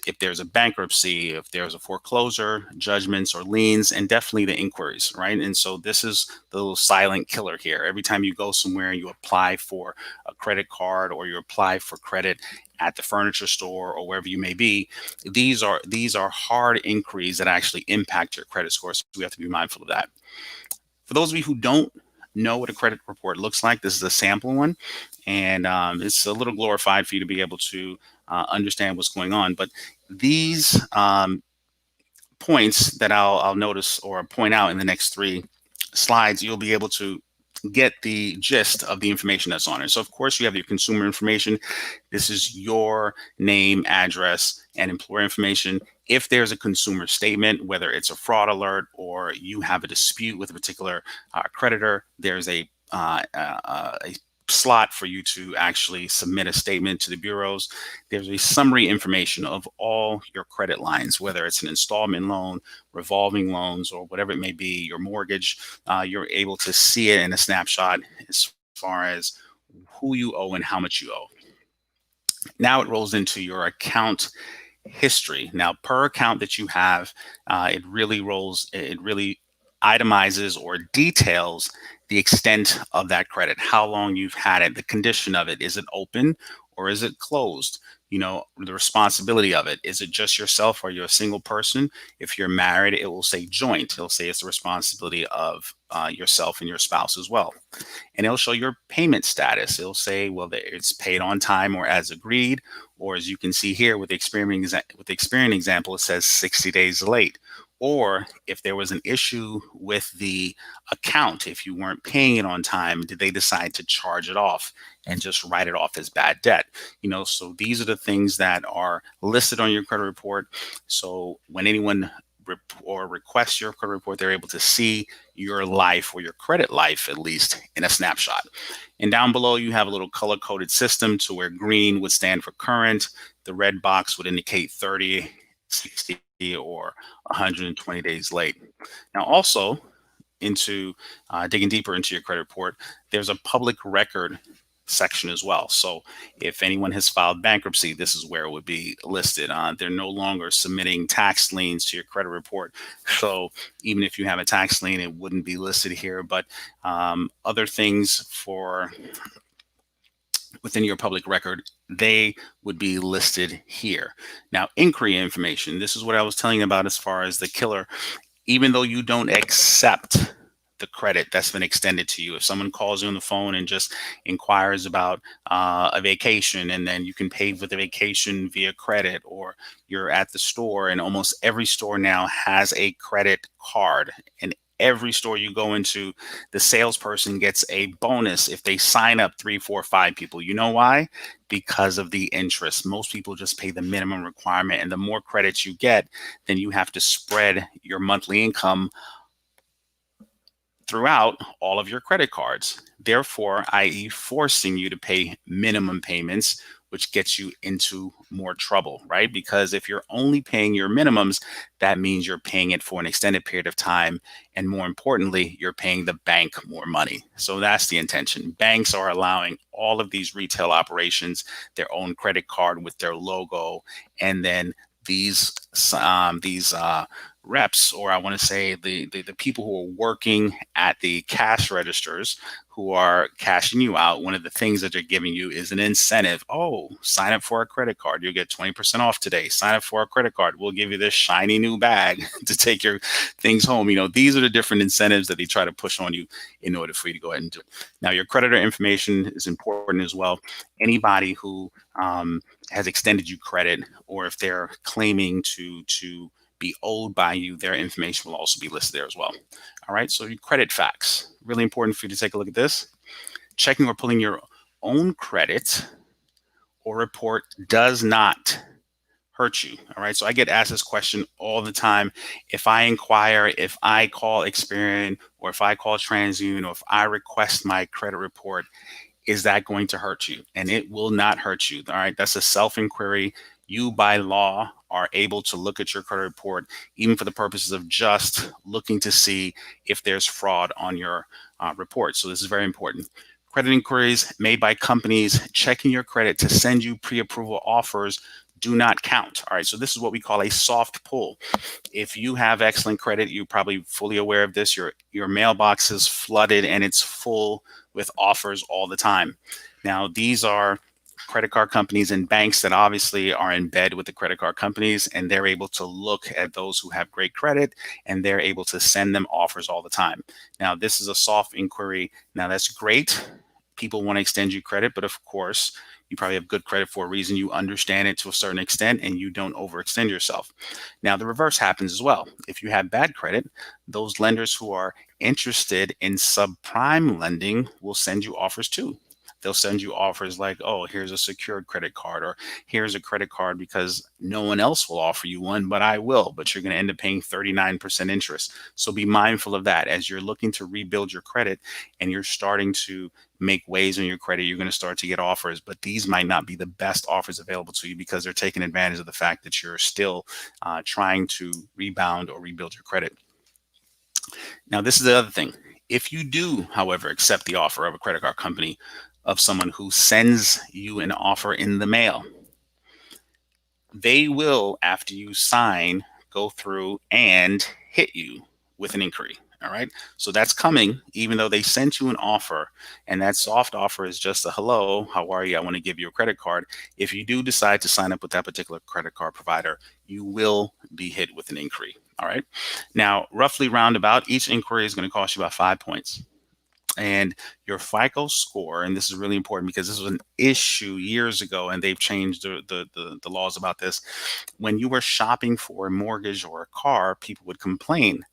if there's a bankruptcy, if there's a foreclosure, judgments or liens, and definitely the inquiries, right? And so this is the little silent killer here. Every time you go somewhere and you apply for a credit card or you apply for credit at the furniture store or wherever you may be, these are hard inquiries that actually impact your credit score. So we have to be mindful of that. For those of you who don't know what a credit report looks like, this is a sample one, and it's a little glorified for you to be able to understand what's going on. But these points that I'll notice or point out in the next 3 slides, you'll be able to get the gist of the information that's on it. So of course you have your consumer information. This is your name, address, and employer information. If there's a consumer statement, whether it's a fraud alert or you have a dispute with a particular creditor, there's a slot for you to actually submit a statement to the bureaus. There's a summary information of all your credit lines, whether it's an installment loan, revolving loans, or whatever it may be, your mortgage. You're able to see it in a snapshot as far as who you owe and how much you owe. Now it rolls into your account history. Now, per account that you have, it really itemizes or details the extent of that credit, how long you've had it, the condition of it. Is it open or is it closed? You know, the responsibility of it. Is it just yourself? Or you're a single person? If you're married, it will say joint. It'll say it's the responsibility of yourself and your spouse as well. And it'll show your payment status. It'll say, well, it's paid on time or as agreed. Or as you can see here with the Experian example, it says 60 days late. Or if there was an issue with the account, if you weren't paying it on time, did they decide to charge it off and just write it off as bad debt? You know, so these are the things that are listed on your credit report. So when anyone requests your credit report, they're able to see your life, or your credit life at least, in a snapshot. And down below, you have a little color-coded system to where green would stand for current, the red box would indicate 30, 60, or 120 days late. Now, also into digging deeper into your credit report, there's a public record section as well. So if anyone has filed bankruptcy, this is where it would be listed. They're no longer submitting tax liens to your credit report. So even if you have a tax lien, it wouldn't be listed here. But other things for within your public record, they would be listed here. Now, inquiry information. This is what I was telling you about as far as the killer. Even though you don't accept the credit that's been extended to you, if someone calls you on the phone and just inquires about a vacation, and then you can pay for the vacation via credit, or you're at the store, and almost every store now has a credit card, and every store you go into, the salesperson gets a bonus if they sign up 3, 4, 5 people. You know why? Because of the interest. Most people just pay the minimum requirement, and the more credits you get, then you have to spread your monthly income throughout all of your credit cards. Therefore, i.e., forcing you to pay minimum payments, which gets you into more trouble, right? Because if you're only paying your minimums, that means you're paying it for an extended period of time. And more importantly, you're paying the bank more money. So that's the intention. Banks are allowing all of these retail operations their own credit card with their logo. And then these reps, or I want to say the people who are working at the cash registers who are cashing you out, one of the things that they're giving you is an incentive. Oh, sign up for a credit card. You'll get 20% off today. Sign up for a credit card. We'll give you this shiny new bag to take your things home. You know, these are the different incentives that they try to push on you in order for you to go ahead and do it. Now, your creditor information is important as well. Anybody who has extended you credit, or if they're claiming to be owed by you, their information will also be listed there as well. All right, so your credit facts, really important for you to take a look at this. Checking or pulling your own credit or report does not hurt you. All right, so I get asked this question all the time. If I inquire, if I call Experian, or if I call TransUnion, or if I request my credit report, is that going to hurt you? And it will not hurt you. All right, that's a self-inquiry. You, by law, are able to look at your credit report, even for the purposes of just looking to see if there's fraud on your report. So this is very important. Credit inquiries made by companies checking your credit to send you pre-approval offers do not count. All right, so this is what we call a soft pull. If you have excellent credit, you're probably fully aware of this. Your mailbox is flooded and it's full with offers all the time. Now, these are credit card companies and banks that obviously are in bed with the credit card companies, and they're able to look at those who have great credit, and they're able to send them offers all the time. Now, this is a soft inquiry. Now, that's great People want to extend you credit, but of course, you probably have good credit for a reason. You understand it to a certain extent and you don't overextend yourself. Now, the reverse happens as well. If you have bad credit, those lenders who are interested in subprime lending will send you offers too. They'll send you offers like, oh, here's a secured credit card, or here's a credit card because no one else will offer you one, but I will. But you're going to end up paying 39% interest. So be mindful of that as you're looking to rebuild your credit and you're starting to make waves on your credit. You're going to start to get offers, but these might not be the best offers available to you because they're taking advantage of the fact that you're still trying to rebound or rebuild your credit. Now, this is the other thing. If you do, however, accept the offer of a credit card company of someone who sends you an offer in the mail, they will, after you sign, go through and hit you with an inquiry. All right. So that's coming, even though they sent you an offer, and that soft offer is just a hello, how are you? I want to give you a credit card. If you do decide to sign up with that particular credit card provider, you will be hit with an inquiry. All right. Now, roughly roundabout, each inquiry is going to cost you about 5 points. And your FICO score, and this is really important because this was an issue years ago and they've changed the laws about this. When you were shopping for a mortgage or a car, people would complain.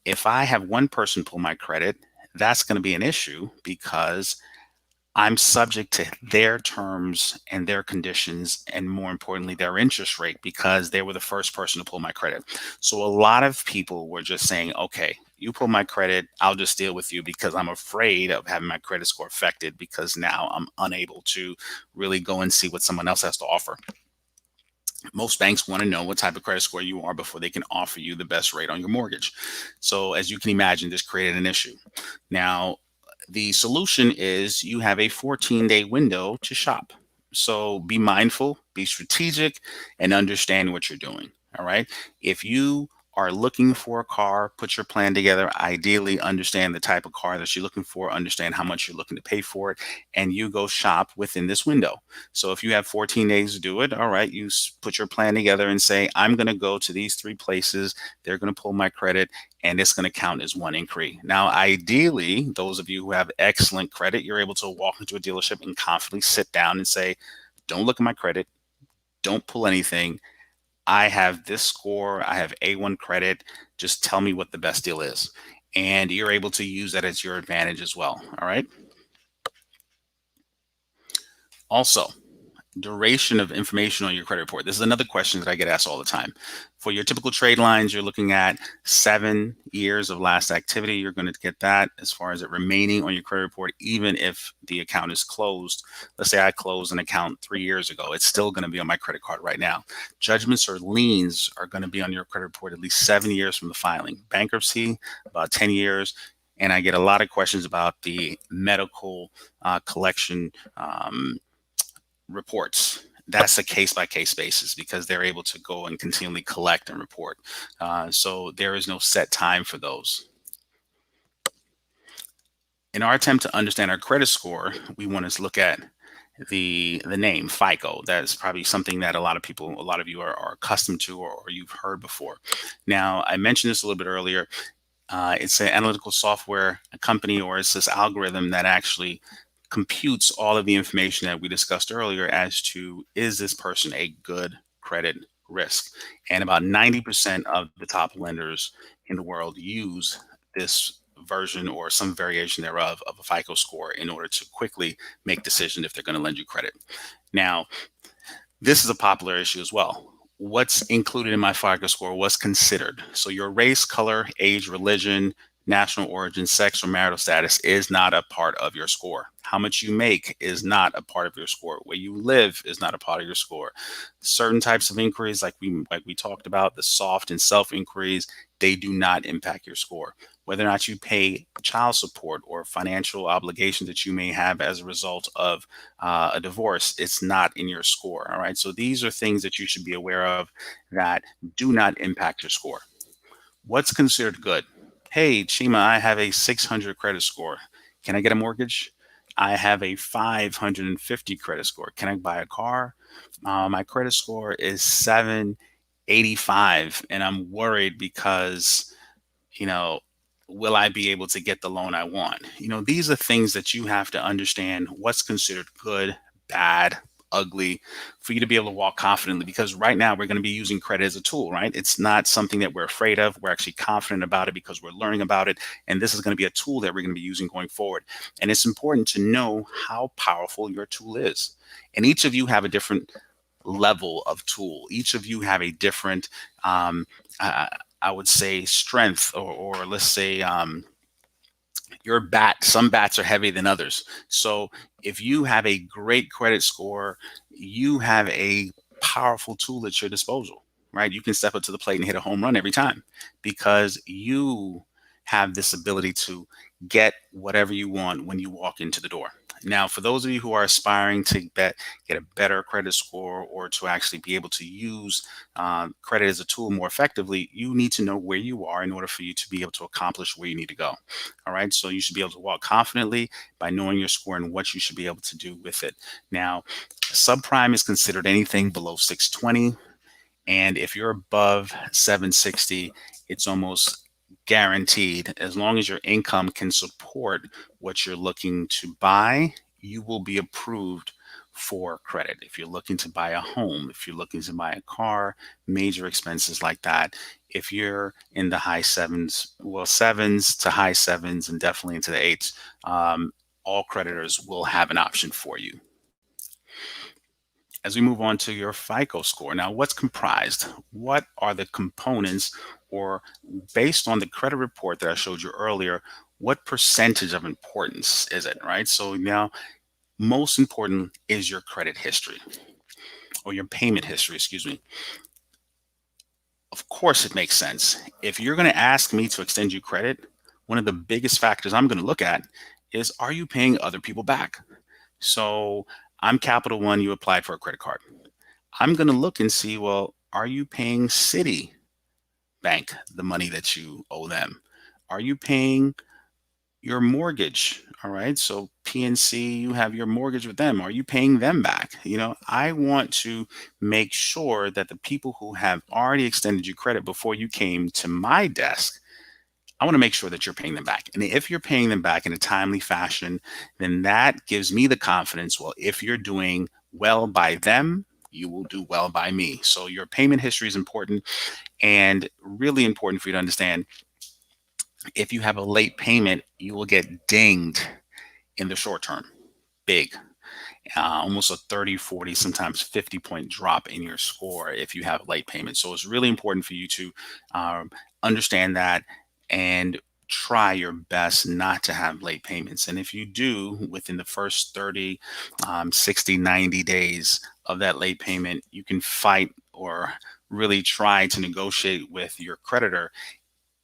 If I have one person pull my credit, that's going to be an issue because I'm subject to their terms and their conditions, and more importantly, their interest rate because they were the first person to pull my credit. So a lot of people were just saying, okay, you pull my credit, I'll just deal with you because I'm afraid of having my credit score affected because now I'm unable to really go and see what someone else has to offer. Most banks want to know what type of credit score you are before they can offer you the best rate on your mortgage. So as you can imagine, this created an issue. Now, the solution is you have a 14-day window to shop. So be mindful, be strategic, and understand what you're doing. All right. If you are looking for a car, put your plan together. Ideally, understand the type of car that you're looking for, understand how much you're looking to pay for it, and you go shop within this window. So if you have 14 days to do it, all right, you put your plan together and say, I'm going to go to these 3 places. They're going to pull my credit, and it's going to count as one inquiry. Now, ideally, those of you who have excellent credit, you're able to walk into a dealership and confidently sit down and say, don't look at my credit. Don't pull anything. I have this score. I have A1 credit. Just tell me what the best deal is. And you're able to use that as your advantage as well. All right. Also, duration of information on your credit report. This is another question that I get asked all the time. For your typical trade lines, you're looking at 7 years of last activity. You're going to get that as far as it remaining on your credit report, even if the account is closed. Let's say I closed an account 3 years ago. It's still going to be on my credit card right now. Judgments or liens are going to be on your credit report at least 7 years from the filing. Bankruptcy, about 10 years. And I get a lot of questions about the medical collection reports. That's a case-by-case basis because they're able to go and continually collect and report. So there is no set time for those. In our attempt to understand our credit score, we want to look at the name FICO. That is probably something that a lot of you are accustomed to or you've heard before. Now, I mentioned this a little bit earlier. It's an analytical software company, or it's this algorithm that actually computes all of the information that we discussed earlier as to, is this person a good credit risk? And about 90% of the top lenders in the world use this version or some variation thereof of a FICO score in order to quickly make decisions if they're going to lend you credit. Now, this is a popular issue as well. What's included in my FICO score? What's considered? So your race, color, age, religion, national origin, sex, or marital status is not a part of your score. How much you make is not a part of your score. Where you live is not a part of your score. Certain types of inquiries, like we talked about, the soft and self inquiries, they do not impact your score. Whether or not you pay child support or financial obligations that you may have as a result of a divorce, it's not in your score. All right. So these are things that you should be aware of that do not impact your score. What's considered good? Hey, Chima, I have a 600 credit score. Can I get a mortgage? I have a 550 credit score. Can I buy a car? My credit score is 785, and I'm worried because, will I be able to get the loan I want? These are things that you have to understand what's considered good, bad, ugly for you to be able to walk confidently, because right now we're going to be using credit as a tool, right? It's not something that we're afraid of. We're actually confident about it because we're learning about it. And this is going to be a tool that we're going to be using going forward. And it's important to know how powerful your tool is. And each of you have a different level of tool. Each of you have a different, I would say, strength, or let's say, your bat. Some bats are heavier than others. So if you have a great credit score, you have a powerful tool at your disposal, right? You can step up to the plate and hit a home run every time because you have this ability to get whatever you want when you walk into the door. Now, for those of you who are aspiring to get a better credit score, or to actually be able to use credit as a tool more effectively, you need to know where you are in order for you to be able to accomplish where you need to go. All right. So you should be able to walk confidently by knowing your score and what you should be able to do with it. Now, subprime is considered anything below 620. And if you're above 760, it's almost guaranteed, as long as your income can support what you're looking to buy, you will be approved for credit. If you're looking to buy a home, if you're looking to buy a car, major expenses like that, if you're in the high sevens, well, sevens to high sevens, and definitely into the eights, all creditors will have an option for you. As we move on to your FICO score, now what's comprised? What are the components, or based on the credit report that I showed you earlier, what percentage of importance is it, right? So now, most important is your credit history, or your payment history, excuse me. Of course, it makes sense. If you're going to ask me to extend you credit, one of the biggest factors I'm going to look at is, are you paying other people back? So I'm Capital One, you applied for a credit card. I'm going to look and see, well, are you paying Citibank the money that you owe them? Are you paying your mortgage? All right. So PNC, you have your mortgage with them. Are you paying them back? I want to make sure that the people who have already extended you credit before you came to my desk, I want to make sure that you're paying them back. And if you're paying them back in a timely fashion, then that gives me the confidence, well, if you're doing well by them, you will do well by me. So your payment history is important, and really important for you to understand. If you have a late payment, you will get dinged in the short term, big. Almost a 30, 40, sometimes 50-point drop in your score if you have late payment. So it's really important for you to understand that and try your best not to have late payments. And if you do, within the first 30, 60, 90 days of that late payment, you can fight or really try to negotiate with your creditor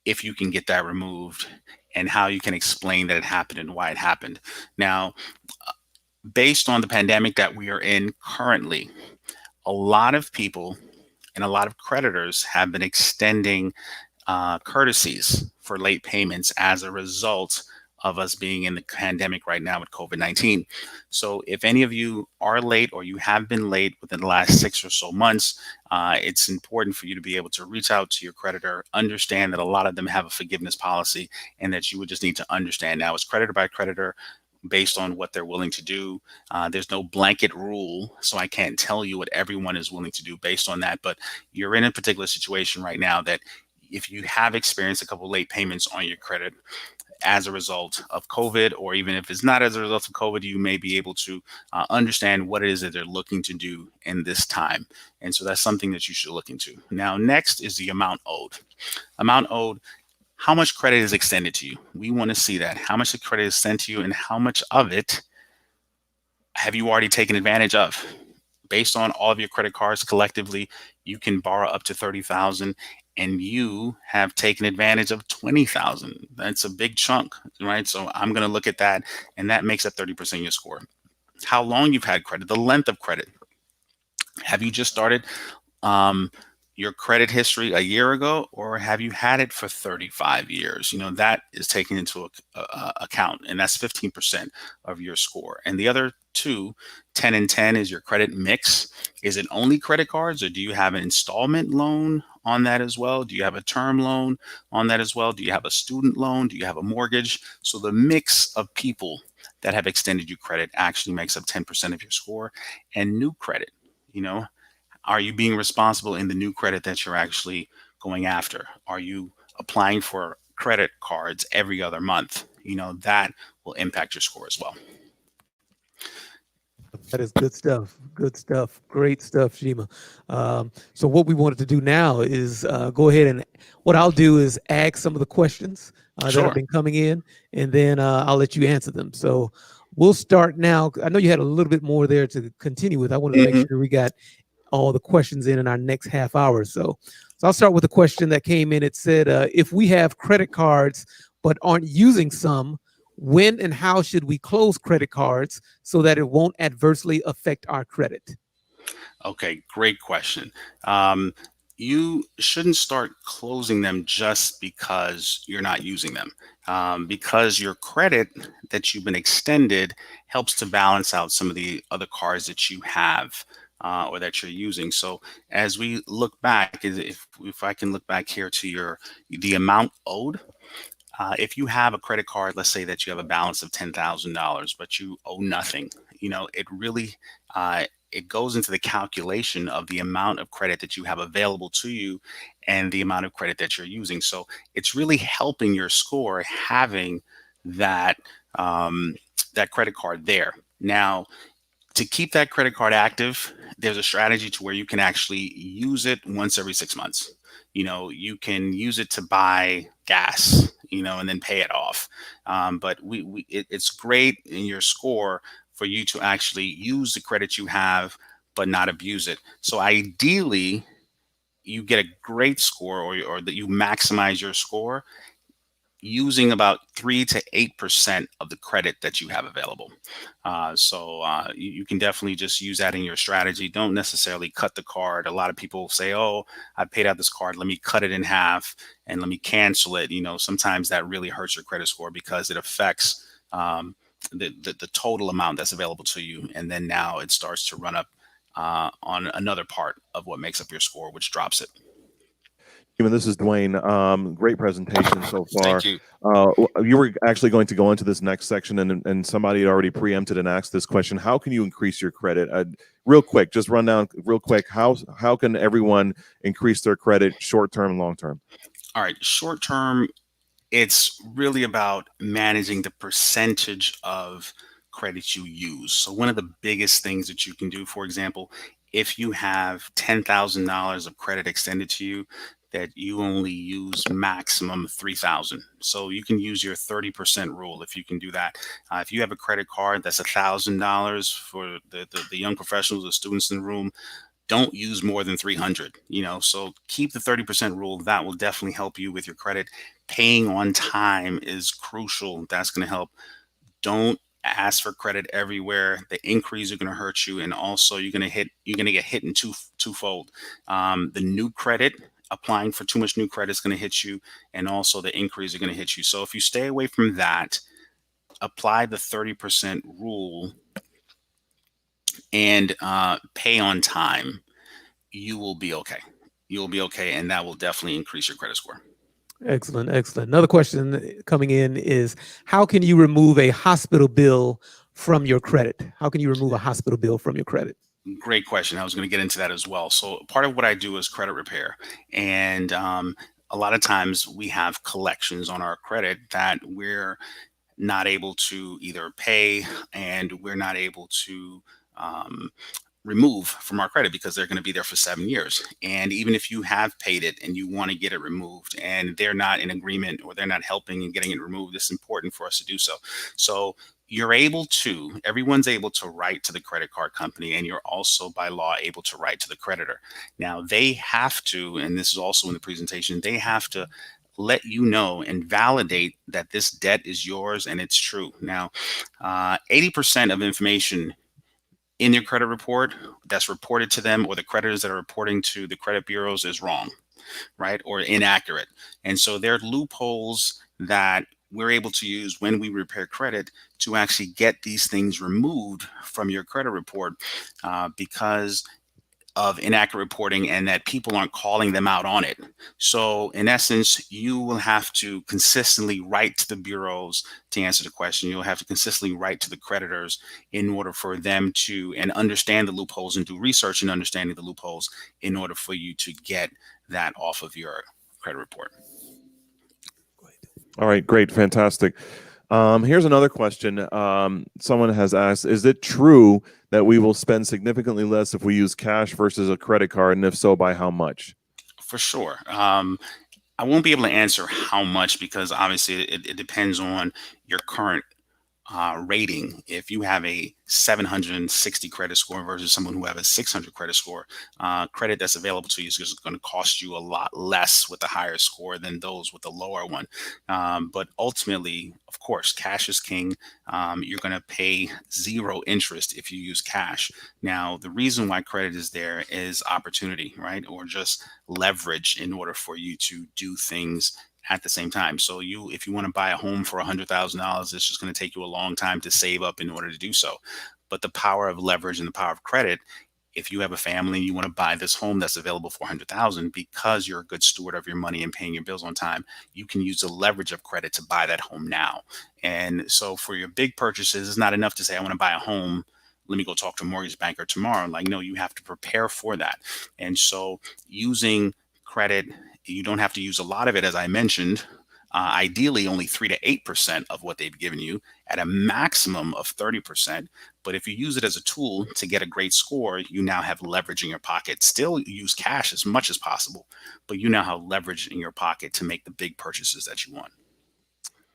if you can get that removed, and how you can explain that it happened and why it happened. Now, based on the pandemic that we are in currently, a lot of people and a lot of creditors have been extending courtesies for late payments as a result of us being in the pandemic right now with COVID-19. So if any of you are late, or you have been late within the last 6 or so months, it's important for you to be able to reach out to your creditor, understand that a lot of them have a forgiveness policy, and that you would just need to understand. Now, it's creditor by creditor based on what they're willing to do. There's no blanket rule, so I can't tell you what everyone is willing to do based on that. But you're in a particular situation right now that if you have experienced a couple late payments on your credit as a result of COVID, or even if it's not as a result of COVID, you may be able to understand what it is that they're looking to do in this time. And so that's something that you should look into. Now, next is the amount owed. Amount owed, how much credit is extended to you? We want to see that. How much credit is sent to you, and how much of it have you already taken advantage of? Based on all of your credit cards collectively, you can borrow up to $30,000, and you have taken advantage of $20,000. That's a big chunk, right? So I'm going to look at that, and that makes up 30% of your score. How long you've had credit, the length of credit. Have you just started your credit history a year ago, or have you had it for 35 years? That is taken into account, and that's 15% of your score. And the other two, 10 and 10, is your credit mix. Is it only credit cards, or do you have an installment loan on that as well? Do you have a term loan on that as well? Do you have a student loan? Do you have a mortgage? So the mix of people that have extended you credit actually makes up 10% of your score. And new credit, you know, are you being responsible in the new credit that you're actually going after? Are you applying for credit cards every other month? You know, that will impact your score as well. That is good stuff. Good stuff. Great stuff, Shima. So what we wanted to do now is go ahead and what I'll do is ask some of the questions that Sure. have been coming in, and then I'll let you answer them. So we'll start now. I know you had a little bit more there to continue with. I wanted to make Mhm. sure we got all the questions in our next half hour or so. So I'll start with a question that came in. It said, if we have credit cards but aren't using some, when and how should we close credit cards so that it won't adversely affect our credit? Okay, great question. Um, you shouldn't start closing them just because you're not using them, because your credit that you've been extended helps to balance out some of the other cards that you have. Or that you're using. So as we look back, if I can look back here to the amount owed, if you have a credit card, let's say that you have a balance of $10,000, but you owe nothing, you know, it really it goes into the calculation of the amount of credit that you have available to you and the amount of credit that you're using. So it's really helping your score having that that credit card there. Now, to keep that credit card active, there's a strategy to where you can actually use it once every 6 months. You know, you can use it to buy gas, you know, and then pay it off. But it's great in your score for you to actually use the credit you have, but not abuse it. So ideally, you get a great score, or that you maximize your score using about 3 to 8% of the credit that you have available. You can definitely just use that in your strategy. Don't necessarily cut the card. A lot of people say, "Oh, I paid out this card. Let me cut it in half and let me cancel it." You know, sometimes that really hurts your credit score because it affects the total amount that's available to you, and then now it starts to run up on another part of what makes up your score, which drops it. Even this is Dwayne. Great presentation so Thank far. you. You were actually going to go into this next section, and somebody had already preempted and asked this question: how can you increase your credit? Real quick, just run down real quick. How can everyone increase their credit, short term and long term? All right, short term, it's really about managing the percentage of credit you use. So one of the biggest things that you can do, for example, if you have $10,000 of credit extended to you, that you only use maximum 3,000. So you can use your 30% rule if you can do that. If you have a credit card that's $1,000 for the young professionals, the students in the room, don't use more than 300, you know, so keep the 30% rule. That will definitely help you with your credit. Paying on time is crucial. That's going to help. Don't ask for credit everywhere. The increase are going to hurt you, and also you're going to get hit in twofold. The new credit, applying for too much new credit, is going to hit you, and also the increase are going to hit you. So if you stay away from that, apply the 30% rule, and pay on time, you will be okay. You'll be okay, and that will definitely increase your credit score. Excellent, excellent. Another question coming in is, how can you remove a hospital bill from your credit? How can you remove a hospital bill from your credit? Great question. I was going to get into that as well. So part of what I do is credit repair, and a lot of times we have collections on our credit that we're not able to either pay, and we're not able to um, remove from our credit because they're going to be there for 7 years. And even if you have paid it and you want to get it removed and they're not in agreement or they're not helping in getting it removed, it's important for us to do so. So everyone's able to write to the credit card company, and you're also by law able to write to the creditor. Now they have to, and this is also in the presentation, they have to let you know and validate that this debt is yours and it's true. Now, 80% of information in their credit report that's reported to them, or the creditors that are reporting to the credit bureaus, is wrong, right, or inaccurate. And so there are loopholes that we're able to use when we repair credit to actually get these things removed from your credit report, because of inaccurate reporting and that people aren't calling them out on it. So in essence, you will have to consistently write to the bureaus to answer the question. You'll have to consistently write to the creditors in order for them to and understand the loopholes and do research and understanding the loopholes in order for you to get that off of your credit report. All right, great, fantastic. Here's another question. Someone has asked, is it true that we will spend significantly less if we use cash versus a credit card? And if so, by how much? For sure. I won't be able to answer how much because obviously it depends on your current rating. If you have a 760 credit score versus someone who have a 600 credit score, credit that's available to you is just going to cost you a lot less with the higher score than those with the lower one. But ultimately, of course, cash is king. You're going to pay 0 interest if you use cash. Now, the reason why credit is there is opportunity, right? Or just leverage in order for you to do things at the same time. So if you want to buy a home for $100,000, it's just going to take you a long time to save up in order to do so. But the power of leverage and the power of credit, if you have a family and you want to buy this home that's available for $100,000 because you're a good steward of your money and paying your bills on time, you can use the leverage of credit to buy that home now. And so for your big purchases, it's not enough to say, I want to buy a home. Let me go talk to a mortgage banker tomorrow. Like, no, you have to prepare for that. And so using credit, you don't have to use a lot of it, as I mentioned. Ideally, only 3 to 8% of what they've given you at a maximum of 30%. But if you use it as a tool to get a great score, you now have leverage in your pocket. Still use cash as much as possible, but you now have leverage in your pocket to make the big purchases that you want.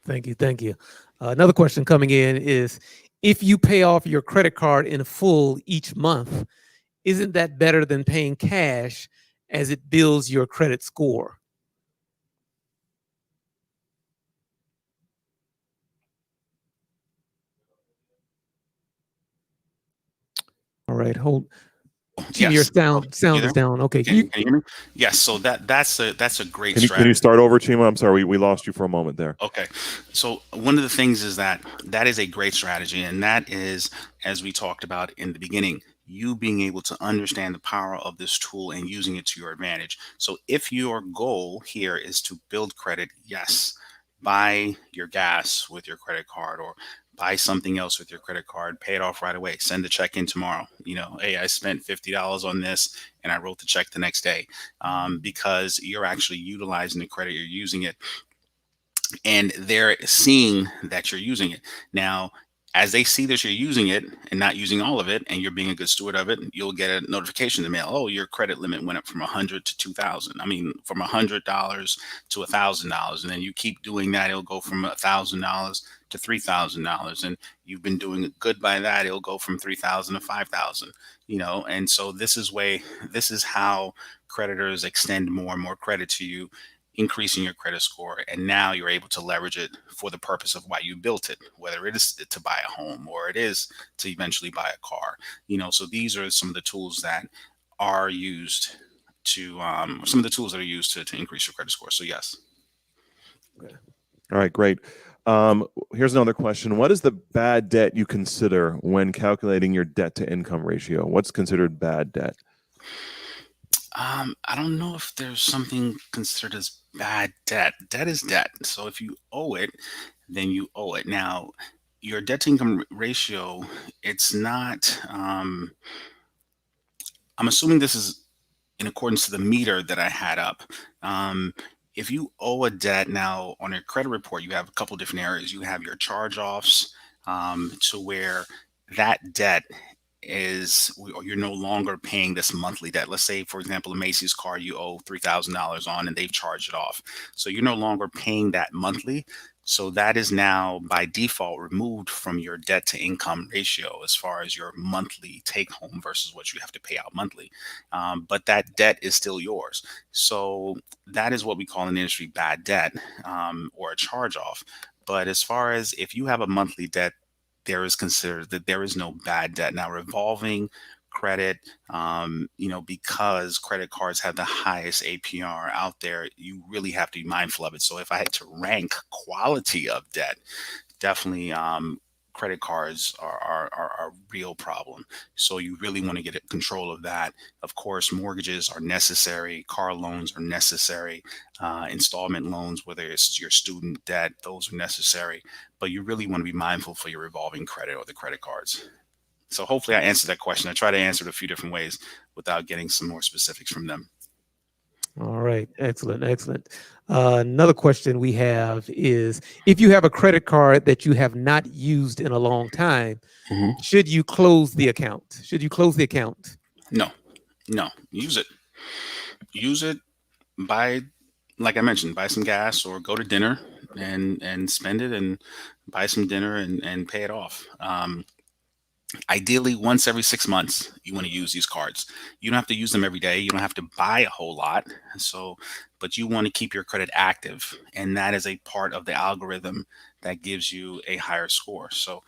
Thank you. Thank you. Another question coming in is, if you pay off your credit card in full each month, isn't that better than paying cash as it builds your credit score? All right, hold. Your Yes. sound You is there? down. Okay. Can you hear me? Yes. So that's a great Can strategy. you start over, Chima? I'm sorry, we lost you for a moment there. Okay. So one of the things is that is a great strategy. And that is, as we talked about in the beginning, you being able to understand the power of this tool and using it to your advantage. So if your goal here is to build credit, yes, buy your gas with your credit card or buy something else with your credit card, pay it off right away, send the check in tomorrow. Hey, I spent $50 on this and I wrote the check the next day, because you're actually utilizing the credit, you're using it, and they're seeing that you're using it. Now, as they see that you're using it and not using all of it, and you're being a good steward of it, you'll get a notification in the mail. Oh, your credit limit went up from 100 to 2,000. I mean, from $100 to $1,000, and then you keep doing that. It'll go from $1,000 to $3,000, and you've been doing good by that. It'll go from 3,000 to 5,000. And so this is how creditors extend more and more credit to you, increasing your credit score, and now you're able to leverage it for the purpose of why you built it, whether it is to buy a home or it is to eventually buy a car. So these are some of the tools that are used to increase your credit score. So yes. All right, great. Here's another question. What is the bad debt you consider when calculating your debt to income ratio? What's considered bad debt? I don't know if there's something considered as bad debt. Debt is debt. So if you owe it, then you owe it. Now, your debt to income ratio, it's not, I'm assuming this is in accordance to the meter that I had up. If you owe a debt now on your credit report, you have a couple different areas. You have your charge-offs, to where that debt is, or you're no longer paying this monthly debt. Let's say, for example, a Macy's card you owe $3,000 on and they've charged it off. So you're no longer paying that monthly. So that is now by default removed from your debt to income ratio as far as your monthly take home versus what you have to pay out monthly. But that debt is still yours. So that is what we call in the industry bad debt, or a charge off. But as far as if you have a monthly debt, there is considered that there is no bad debt. Now, revolving credit, because credit cards have the highest APR out there, you really have to be mindful of it. So if I had to rank quality of debt, definitely credit cards are a real problem. So you really want to get control of that. Of course, mortgages are necessary, car loans are necessary, installment loans, whether it's your student debt, those are necessary. But you really want to be mindful for your revolving credit or the credit cards. So hopefully I answered that question. I try to answer it a few different ways without getting some more specifics from them. All right. Excellent. Excellent. Another question we have is, if you have a credit card that you have not used in a long time, should you close the account? Should you close the account? No, use it. Use it. Buy, like I mentioned, buy some gas or go to dinner and spend it and buy some dinner and pay it off. Ideally, once every 6 months, you want to use these cards. You don't have to use them every day. You don't have to buy a whole lot. So, but you want to keep your credit active, and that is a part of the algorithm that gives you a higher score. So,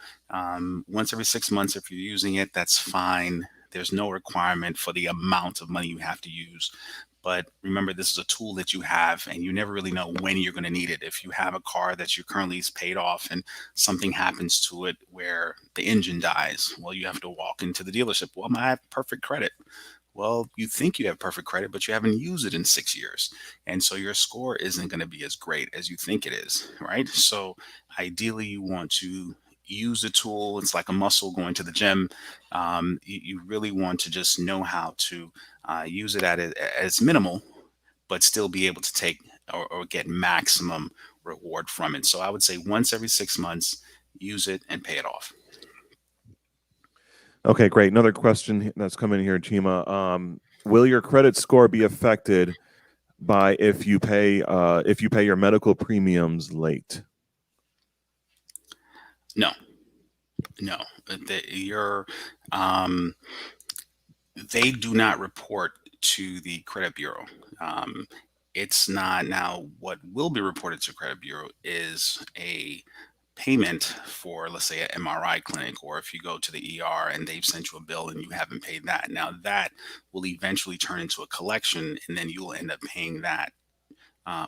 once every 6 months, if you're using it, that's fine. There's no requirement for the amount of money you have to use. But remember, this is a tool that you have, and you never really know when you're going to need it. If you have a car that you currently is paid off and something happens to it where the engine dies, well, you have to walk into the dealership. Well, I have perfect credit. Well, you think you have perfect credit, but you haven't used it in 6 years. And so your score isn't going to be as great as you think it is, right? So ideally, you want to use the tool. It's like a muscle going to the gym. You really want to just know how to use it as minimal, but still be able to take or get maximum reward from it. So I would say once every 6 months, use it and pay it off. Okay, great. Another question that's coming here, Chima. Will your credit score be affected by if you pay your medical premiums late? No. They do not report to the credit bureau. It's not now. What will be reported to credit bureau is a payment for, let's say, an MRI clinic, or if you go to the ER and they've sent you a bill and you haven't paid that. Now that will eventually turn into a collection, and then you'll end up paying that,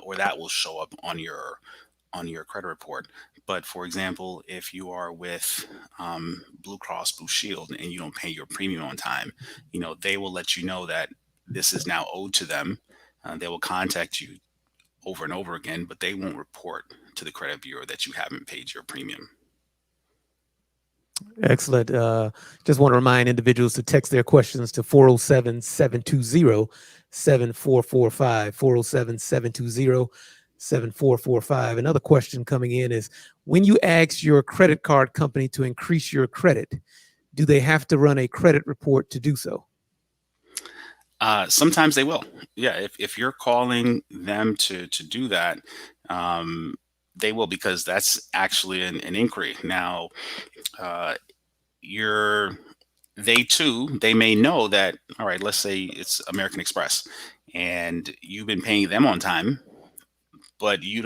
or that will show up on your credit report. But for example, if you are with Blue Cross Blue Shield and you don't pay your premium on time, they will let you know that this is now owed to them. They will contact you over and over again, but they won't report to the credit bureau that you haven't paid your premium. Excellent. Just want to remind individuals to text their questions to 407-720-7445, 407-720-7445. Another question coming in is, when you ask your credit card company to increase your credit, do they have to run a credit report to do so? Sometimes they will. Yeah, if you're calling them to do that, they will, because that's actually an inquiry. Now, they may know that, all right, let's say it's American Express and you've been paying them on time, but they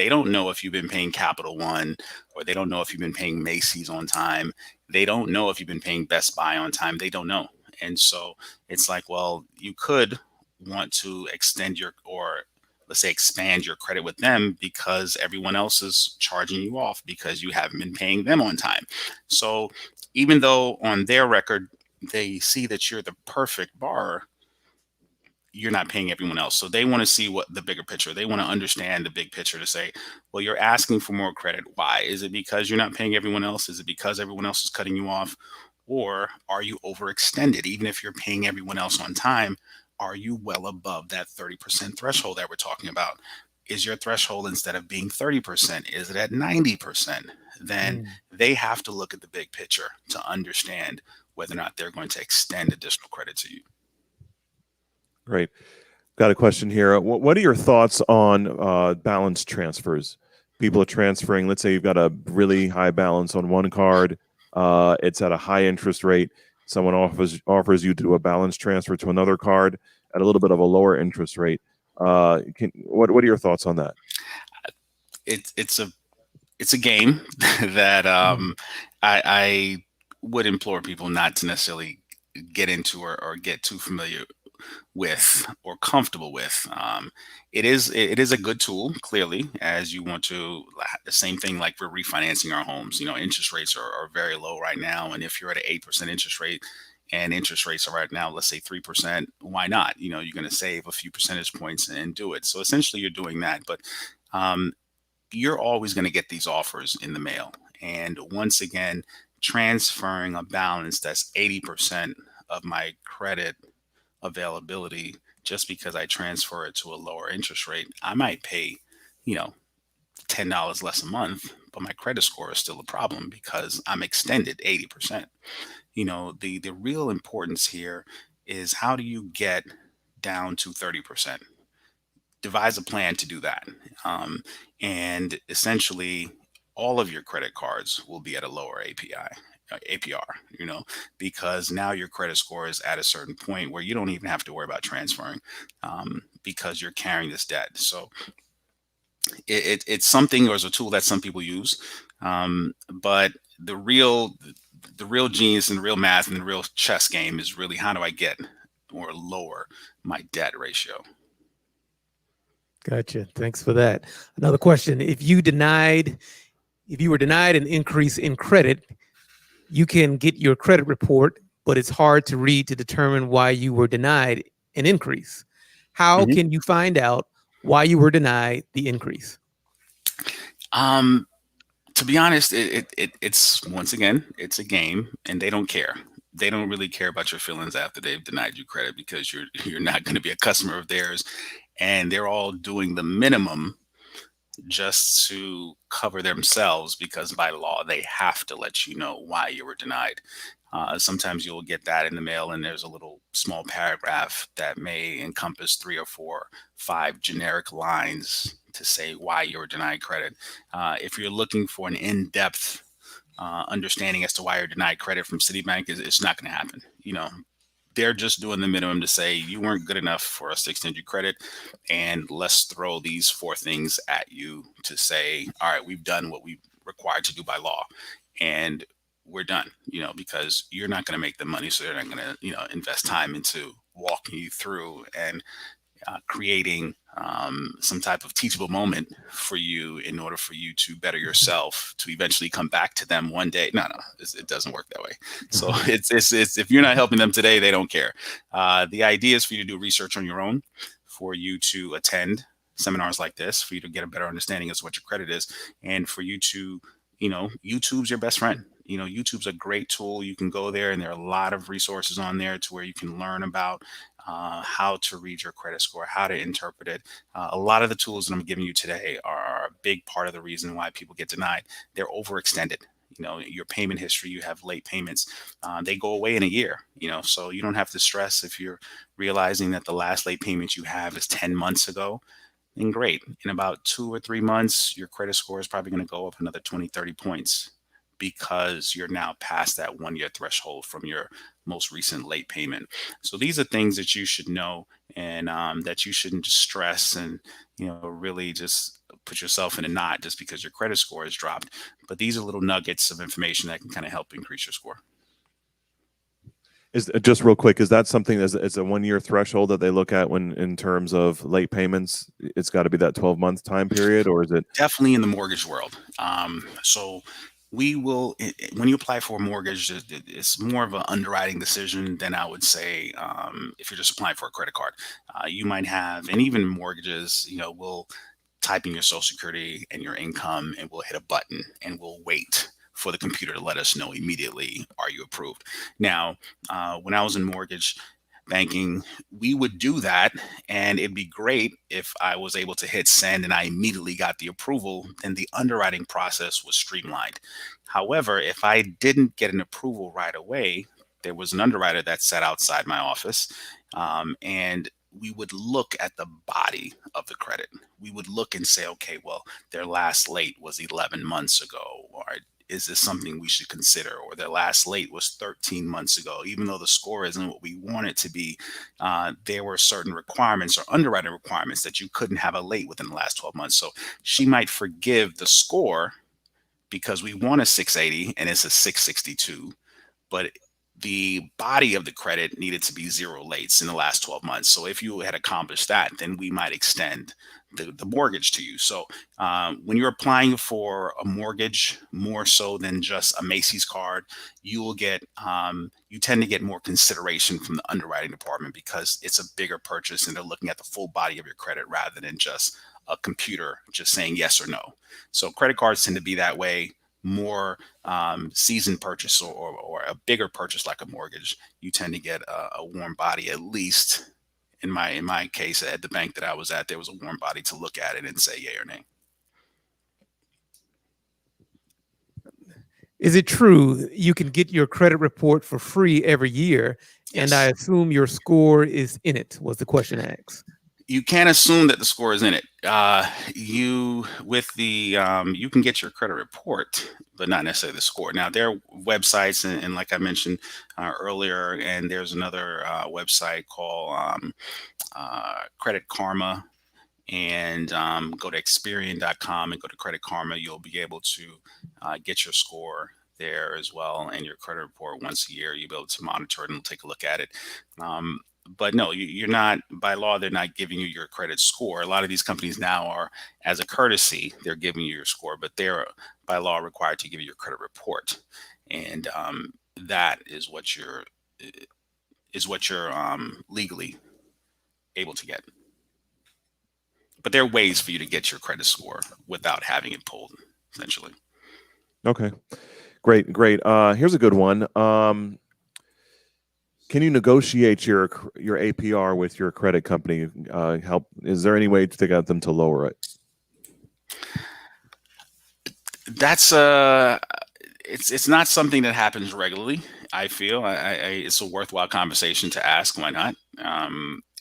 don't know if you've been paying Capital One, or they don't know if you've been paying Macy's on time. They don't know if you've been paying Best Buy on time. They don't know. And so it's like, well, you could want to extend or let's say expand your credit with them, because everyone else is charging you off because you haven't been paying them on time. So even though on their record, they see that you're the perfect borrower, you're not paying everyone else. So they want to see what the bigger picture. They want to understand the big picture to say, well, you're asking for more credit. Why? Is it because you're not paying everyone else? Is it because everyone else is cutting you off? Or are you overextended? Even if you're paying everyone else on time, are you well above that 30% threshold that we're talking about? Is your threshold, instead of being 30%, is it at 90%? Then they have to look at the big picture to understand whether or not they're going to extend additional credit to you. Great. Got a question here. What are your thoughts on balance transfers? People are transferring, let's say you've got a really high balance on one card. It's at a high interest rate. Someone offers you to do a balance transfer to another card at a little bit of a lower interest rate. What are your thoughts on that? It's a game that I would implore people not to necessarily get into or get too familiar with or comfortable with. It is a good tool, clearly, as you want to. The same thing like we're refinancing our homes. Interest rates are very low right now, and if you're at an 8% interest rate, and interest rates are right now, let's say 3%, why not? You're going to save a few percentage points and do it. So essentially, you're doing that, but um, you're always going to get these offers in the mail. And once again, transferring a balance that's 80% of my credit availability just because I transfer it to a lower interest rate, I might pay, you know, $10 less a month, but my credit score is still a problem because I'm extended 80%. The real importance here is how do you get down to 30%? Devise a plan to do that. And essentially, all of your credit cards will be at a lower APR, because now your credit score is at a certain point where you don't even have to worry about transferring because you're carrying this debt. So it's something, or it's a tool that some people use, but the real genius and the real math and the real chess game is really how do I get or lower my debt ratio. Gotcha. Thanks for that. Another question. If you were denied an increase in credit, you can get your credit report, but it's hard to read to determine why you were denied an increase. How Mhm. can you find out why you were denied the increase? Um, to be honest, it's once again, it's a game, and they don't care. They don't really care about your feelings after they've denied you credit because you're not going to be a customer of theirs, and they're all doing the minimum just to cover themselves because by law they have to let you know why you were denied. Sometimes you'll get that in the mail, and there's a little small paragraph that may encompass 3 or 4, 5 generic lines to say why you were denied credit. If you're looking for an in-depth understanding as to why you're denied credit from Citibank, it's not going to happen. They're just doing the minimum to say you weren't good enough for us to extend you credit, and let's throw these 4 things at you to say, all right, we've done what we required to do by law, and we're done. Because you're not going to make the money, so they're not going to invest time into walking you through and creating some type of teachable moment for you in order for you to better yourself to eventually come back to them one day. No, it doesn't work that way. So it's if you're not helping them today, they don't care. The idea is for you to do research on your own, for you to attend seminars like this, for you to get a better understanding as to what your credit is, and for you to, YouTube's your best friend. YouTube's a great tool. You can go there, and there are a lot of resources on there to where you can learn about how to read your credit score, how to interpret it. A lot of the tools that I'm giving you today are a big part of the reason why people get denied. They're overextended. Your payment history, you have late payments, they go away in a year, so you don't have to stress if you're realizing that the last late payment you have is 10 months ago. Then great. In about 2 or 3 months, your credit score is probably going to go up another 20, 30 points because you're now past that 1 year threshold from your most recent late payment. So these are things that you should know, and that you shouldn't just stress and really just put yourself in a knot just because your credit score has dropped. But these are little nuggets of information that can kind of help increase your score. Is just real quick, is that something as a 1 year threshold that they look at when in terms of late payments? It's got to be that 12-month time period, or is it Definitely in the mortgage world. So we will, when you apply for a mortgage, it's more of an underwriting decision than I would say if you're just applying for a credit card. You might have, and even mortgages, will type in your social security and your income, and we'll hit a button and we'll wait for the computer to let us know immediately, are you approved? Now, when I was in mortgage banking, we would do that, and it'd be great if I was able to hit send and I immediately got the approval, then the underwriting process was streamlined. However, if I didn't get an approval right away, there was an underwriter that sat outside my office, and we would look at the body of the credit. We would look and say, okay, well, their last late was 11 months ago, or is this something we should consider? Or their last late was 13 months ago. Even though the score isn't what we want it to be, there were certain requirements or underwriting requirements that you couldn't have a late within the last 12 months. So she might forgive the score because we want a 680 and it's a 662, but the body of the credit needed to be zero lates in the last 12 months. So if you had accomplished that, then we might extend the mortgage to you. So when you're applying for a mortgage, more so than just a Macy's card, you will get you tend to get more consideration from the underwriting department because it's a bigger purchase and they're looking at the full body of your credit rather than just a computer just saying yes or no. So credit cards tend to be that way. More seasoned purchase or a bigger purchase like a mortgage, you tend to get a warm body. At least in my case at the bank that I was at, there was a warm body to look at it and say yay or nay. Is it true you can get your credit report for free every year? And I assume your score is in it, was the question asked. You can't assume that the score is in it. You can get your credit report, but not necessarily the score. Now there are websites, and like I mentioned earlier, and there's another website called Credit Karma, and go to Experian.com and go to Credit Karma. You'll be able to get your score there as well, and your credit report once a year. You'll be able to monitor it and take a look at it. But no, you're not, by law, they're not giving you your credit score. A lot of these companies now are, as a courtesy, they're giving you your score, but they're by law required to give you your credit report. And that is what you're legally able to get. But there are ways for you to get your credit score without having it pulled, essentially. Okay, great. Here's a good one. Can you negotiate your APR with your credit company? Is there any way to get them to lower it? That's it's not something that happens regularly. I feel it's a worthwhile conversation to ask. Why not?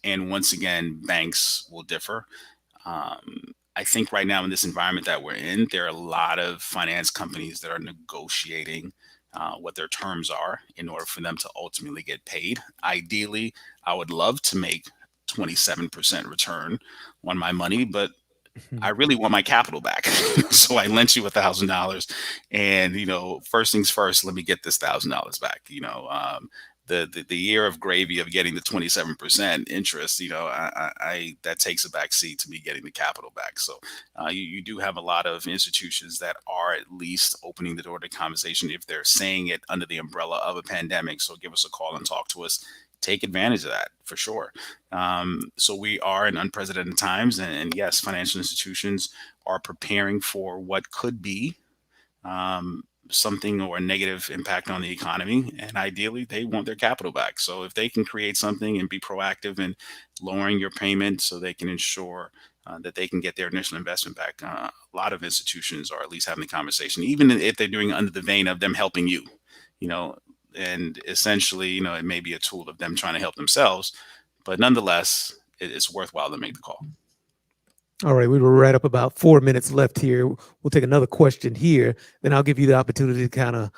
And once again, banks will differ. I think right now in this environment that we're in, there are a lot of finance companies that are negotiating what their terms are in order for them to ultimately get paid. Ideally, I would love to make 27% return on my money, but I really want my capital back. So I lent you $1,000 and, first things first, let me get this $1,000 back. The year of gravy of getting the 27% interest, that takes a back seat to me getting the capital back. So you do have a lot of institutions that are at least opening the door to conversation if they're saying it under the umbrella of a pandemic. So give us a call and talk to us. Take advantage of that for sure. So we are in unprecedented times, and yes, financial institutions are preparing for what could be something or a negative impact on the economy, and ideally they want their capital back. So if they can create something and be proactive in lowering your payment so they can ensure that they can get their initial investment back, a lot of institutions are at least having the conversation, even if they're doing it under the vein of them helping you, and essentially, it may be a tool of them trying to help themselves, but nonetheless, it's worthwhile to make the call. All right, we were right up about 4 minutes left here. We'll take another question here. Then I'll give you the opportunity to kind of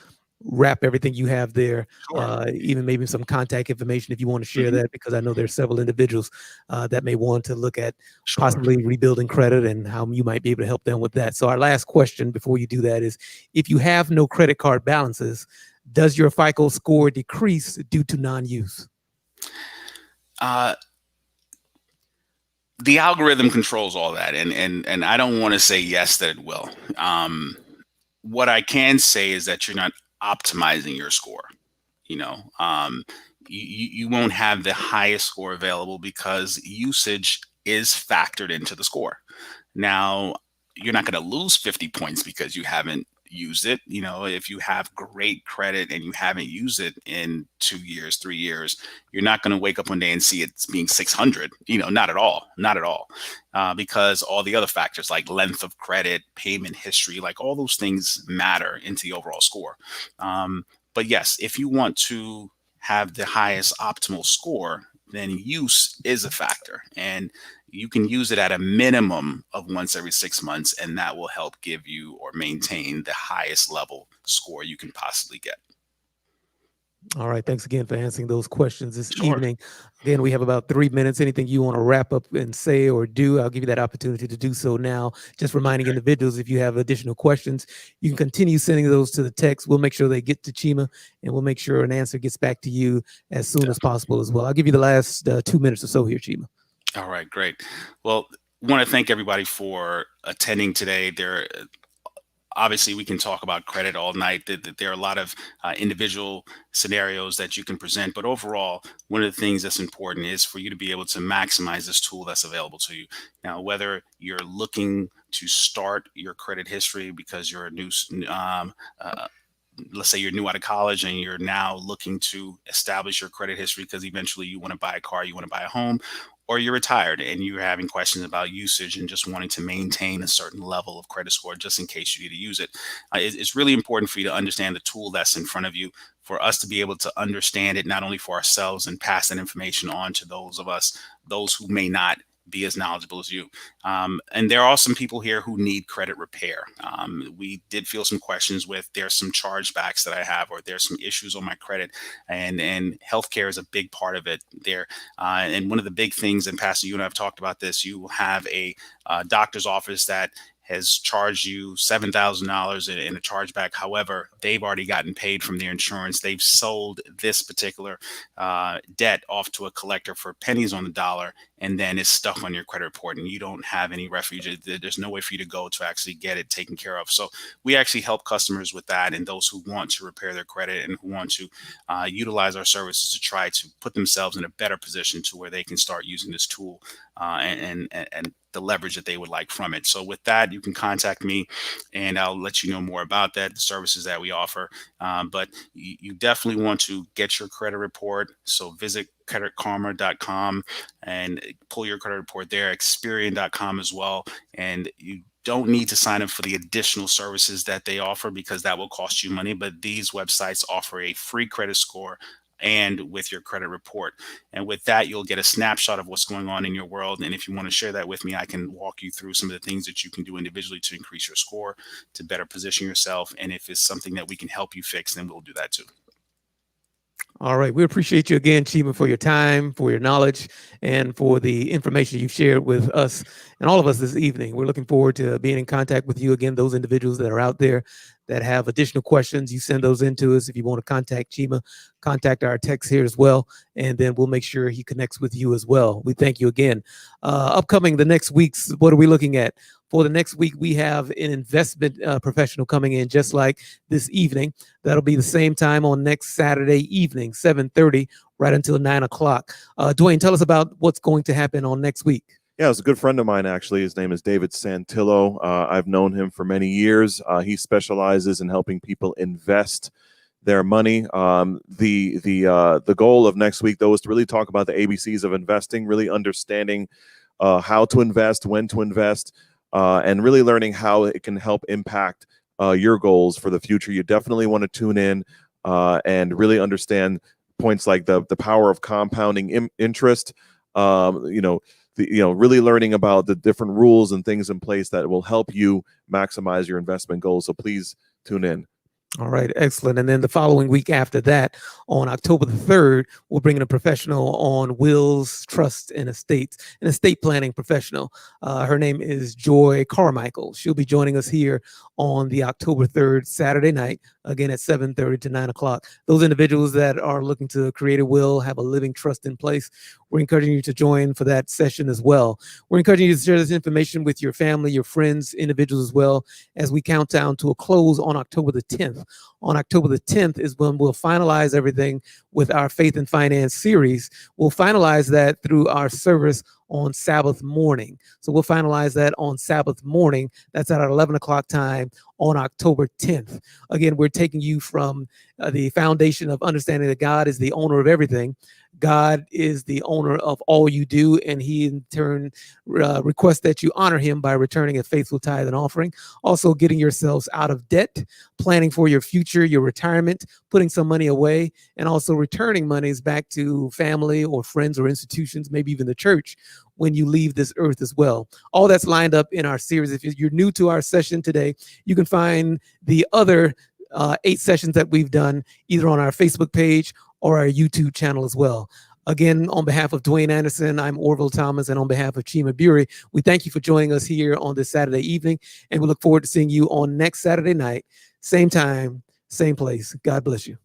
wrap everything you have there, Sure. even maybe some contact information if you want to share that, because I know there's several individuals that may want to look at Sure. possibly rebuilding credit and how you might be able to help them with that. So our last question before you do that is, if you have no credit card balances, does your FICO score decrease due to non-use? The algorithm controls all that, and I don't want to say yes that it will. What I can say is that you're not optimizing your score. You won't have the highest score available because usage is factored into the score. Now, you're not going to lose 50 points because you haven't used it. If you have great credit and you haven't used it in 2 years, 3 years, you're not going to wake up one day and see it being 600. Not at all, because all the other factors like length of credit, payment history, like all those things matter into the overall score. But yes, if you want to have the highest optimal score, then use is a factor, and you can use it at a minimum of once every 6 months, and that will help give you or maintain the highest level score you can possibly get. All right. Thanks again for answering those questions this Sure. evening. Again, we have about 3 minutes. Anything you want to wrap up and say or do, I'll give you that opportunity to do so now. Just reminding individuals, if you have additional questions, you can continue sending those to the text. We'll make sure they get to Chima, and we'll make sure an answer gets back to you as soon as possible as well. I'll give you the last 2 minutes or so here, Chima. All right, great. Well, want to thank everybody for attending today. Obviously, we can talk about credit all night. There are a lot of individual scenarios that you can present, but overall, one of the things that's important is for you to be able to maximize this tool that's available to you. Now, whether you're looking to start your credit history because you're a new let's say you're new out of college and you're now looking to establish your credit history because eventually you want to buy a car, you want to buy a home, or you're retired and you're having questions about usage and just wanting to maintain a certain level of credit score just in case you need to use it. It's really important for you to understand the tool that's in front of you, for us to be able to understand it, not only for ourselves and pass that information on to those who may not be as knowledgeable as you. And there are some people here who need credit repair. We did feel some questions with there's some chargebacks that I have, or there's some issues on my credit, and healthcare is a big part of it there. And one of the big things, and Pastor, you and I have talked about this, you have a doctor's office that has charged you $7,000 in a chargeback. However, they've already gotten paid from their insurance. They've sold this particular debt off to a collector for pennies on the dollar, and then it's stuck on your credit report, and you don't have any refuge. There's no way for you to go to actually get it taken care of. So we actually help customers with that, and those who want to repair their credit and who want to utilize our services to try to put themselves in a better position to where they can start using this tool and the leverage that they would like from it. So with that, you can contact me and I'll let you know more about that, the services that we offer. But you definitely want to get your credit report. So visit creditkarma.com and pull your credit report there, Experian.com as well. And you don't need to sign up for the additional services that they offer because that will cost you money. But these websites offer a free credit score and with your credit report. And with that, you'll get a snapshot of what's going on in your world. And if you want to share that with me, I can walk you through some of the things that you can do individually to increase your score, to better position yourself. And if it's something that we can help you fix, then we'll do that too. All right. We appreciate you again, Chima, for your time, for your knowledge, and for the information you've shared with us and all of us this evening. We're looking forward to being in contact with you again, those individuals that are out there that have additional questions. You send those in to us. If you want to contact Chima, contact our text here as well, and then we'll make sure he connects with you as well. We thank you again. Upcoming the next weeks, what are we looking at? For the next week, we have an investment professional coming in just like this evening. That'll be the same time on next Saturday evening, 7:30, right until 9 o'clock. Dwayne, tell us about what's going to happen on next week. Yeah, it's a good friend of mine, actually. His name is David Santillo. I've known him for many years. He specializes in helping people invest their money. The goal of next week, though, is to really talk about the ABCs of investing, really understanding how to invest, when to invest, and really learning how it can help impact your goals for the future. You definitely want to tune in and really understand points like the power of compounding interest, really learning about the different rules and things in place that will help you maximize your investment goals. So please tune in. All right, excellent. And then the following week after that, on October the 3rd, we'll bring in a professional on wills, trust, and estates, an estate planning professional. Her name is Joy Carmichael. She'll be joining us here on the October 3rd, Saturday night, again at 7:30 to 9 o'clock. Those individuals that are looking to create a will, have a living trust in place, we're encouraging you to join for that session as well. We're encouraging you to share this information with your family, your friends, individuals as well, as we count down to a close on October the 10th. On October the 10th is when we'll finalize everything with our Faith and Finance series. We'll finalize that through our service on Sabbath morning. So we'll finalize that on Sabbath morning. That's at our 11 o'clock time on October 10th. Again, we're taking you from the foundation of understanding that God is the owner of everything. God is the owner of all you do, and he in turn requests that you honor him by returning a faithful tithe and offering. Also getting yourselves out of debt, planning for your future, your retirement, putting some money away, and also returning monies back to family or friends or institutions, maybe even the church, when you leave this earth as well. All that's lined up in our series. If you're new to our session today, you can find the other 8 sessions that we've done either on our Facebook page or our YouTube channel as well. Again, on behalf of Dwayne Anderson, I'm Orville Thomas, and on behalf of Chima Bury, we thank you for joining us here on this Saturday evening, and we look forward to seeing you on next Saturday night, same time, same place. God bless you.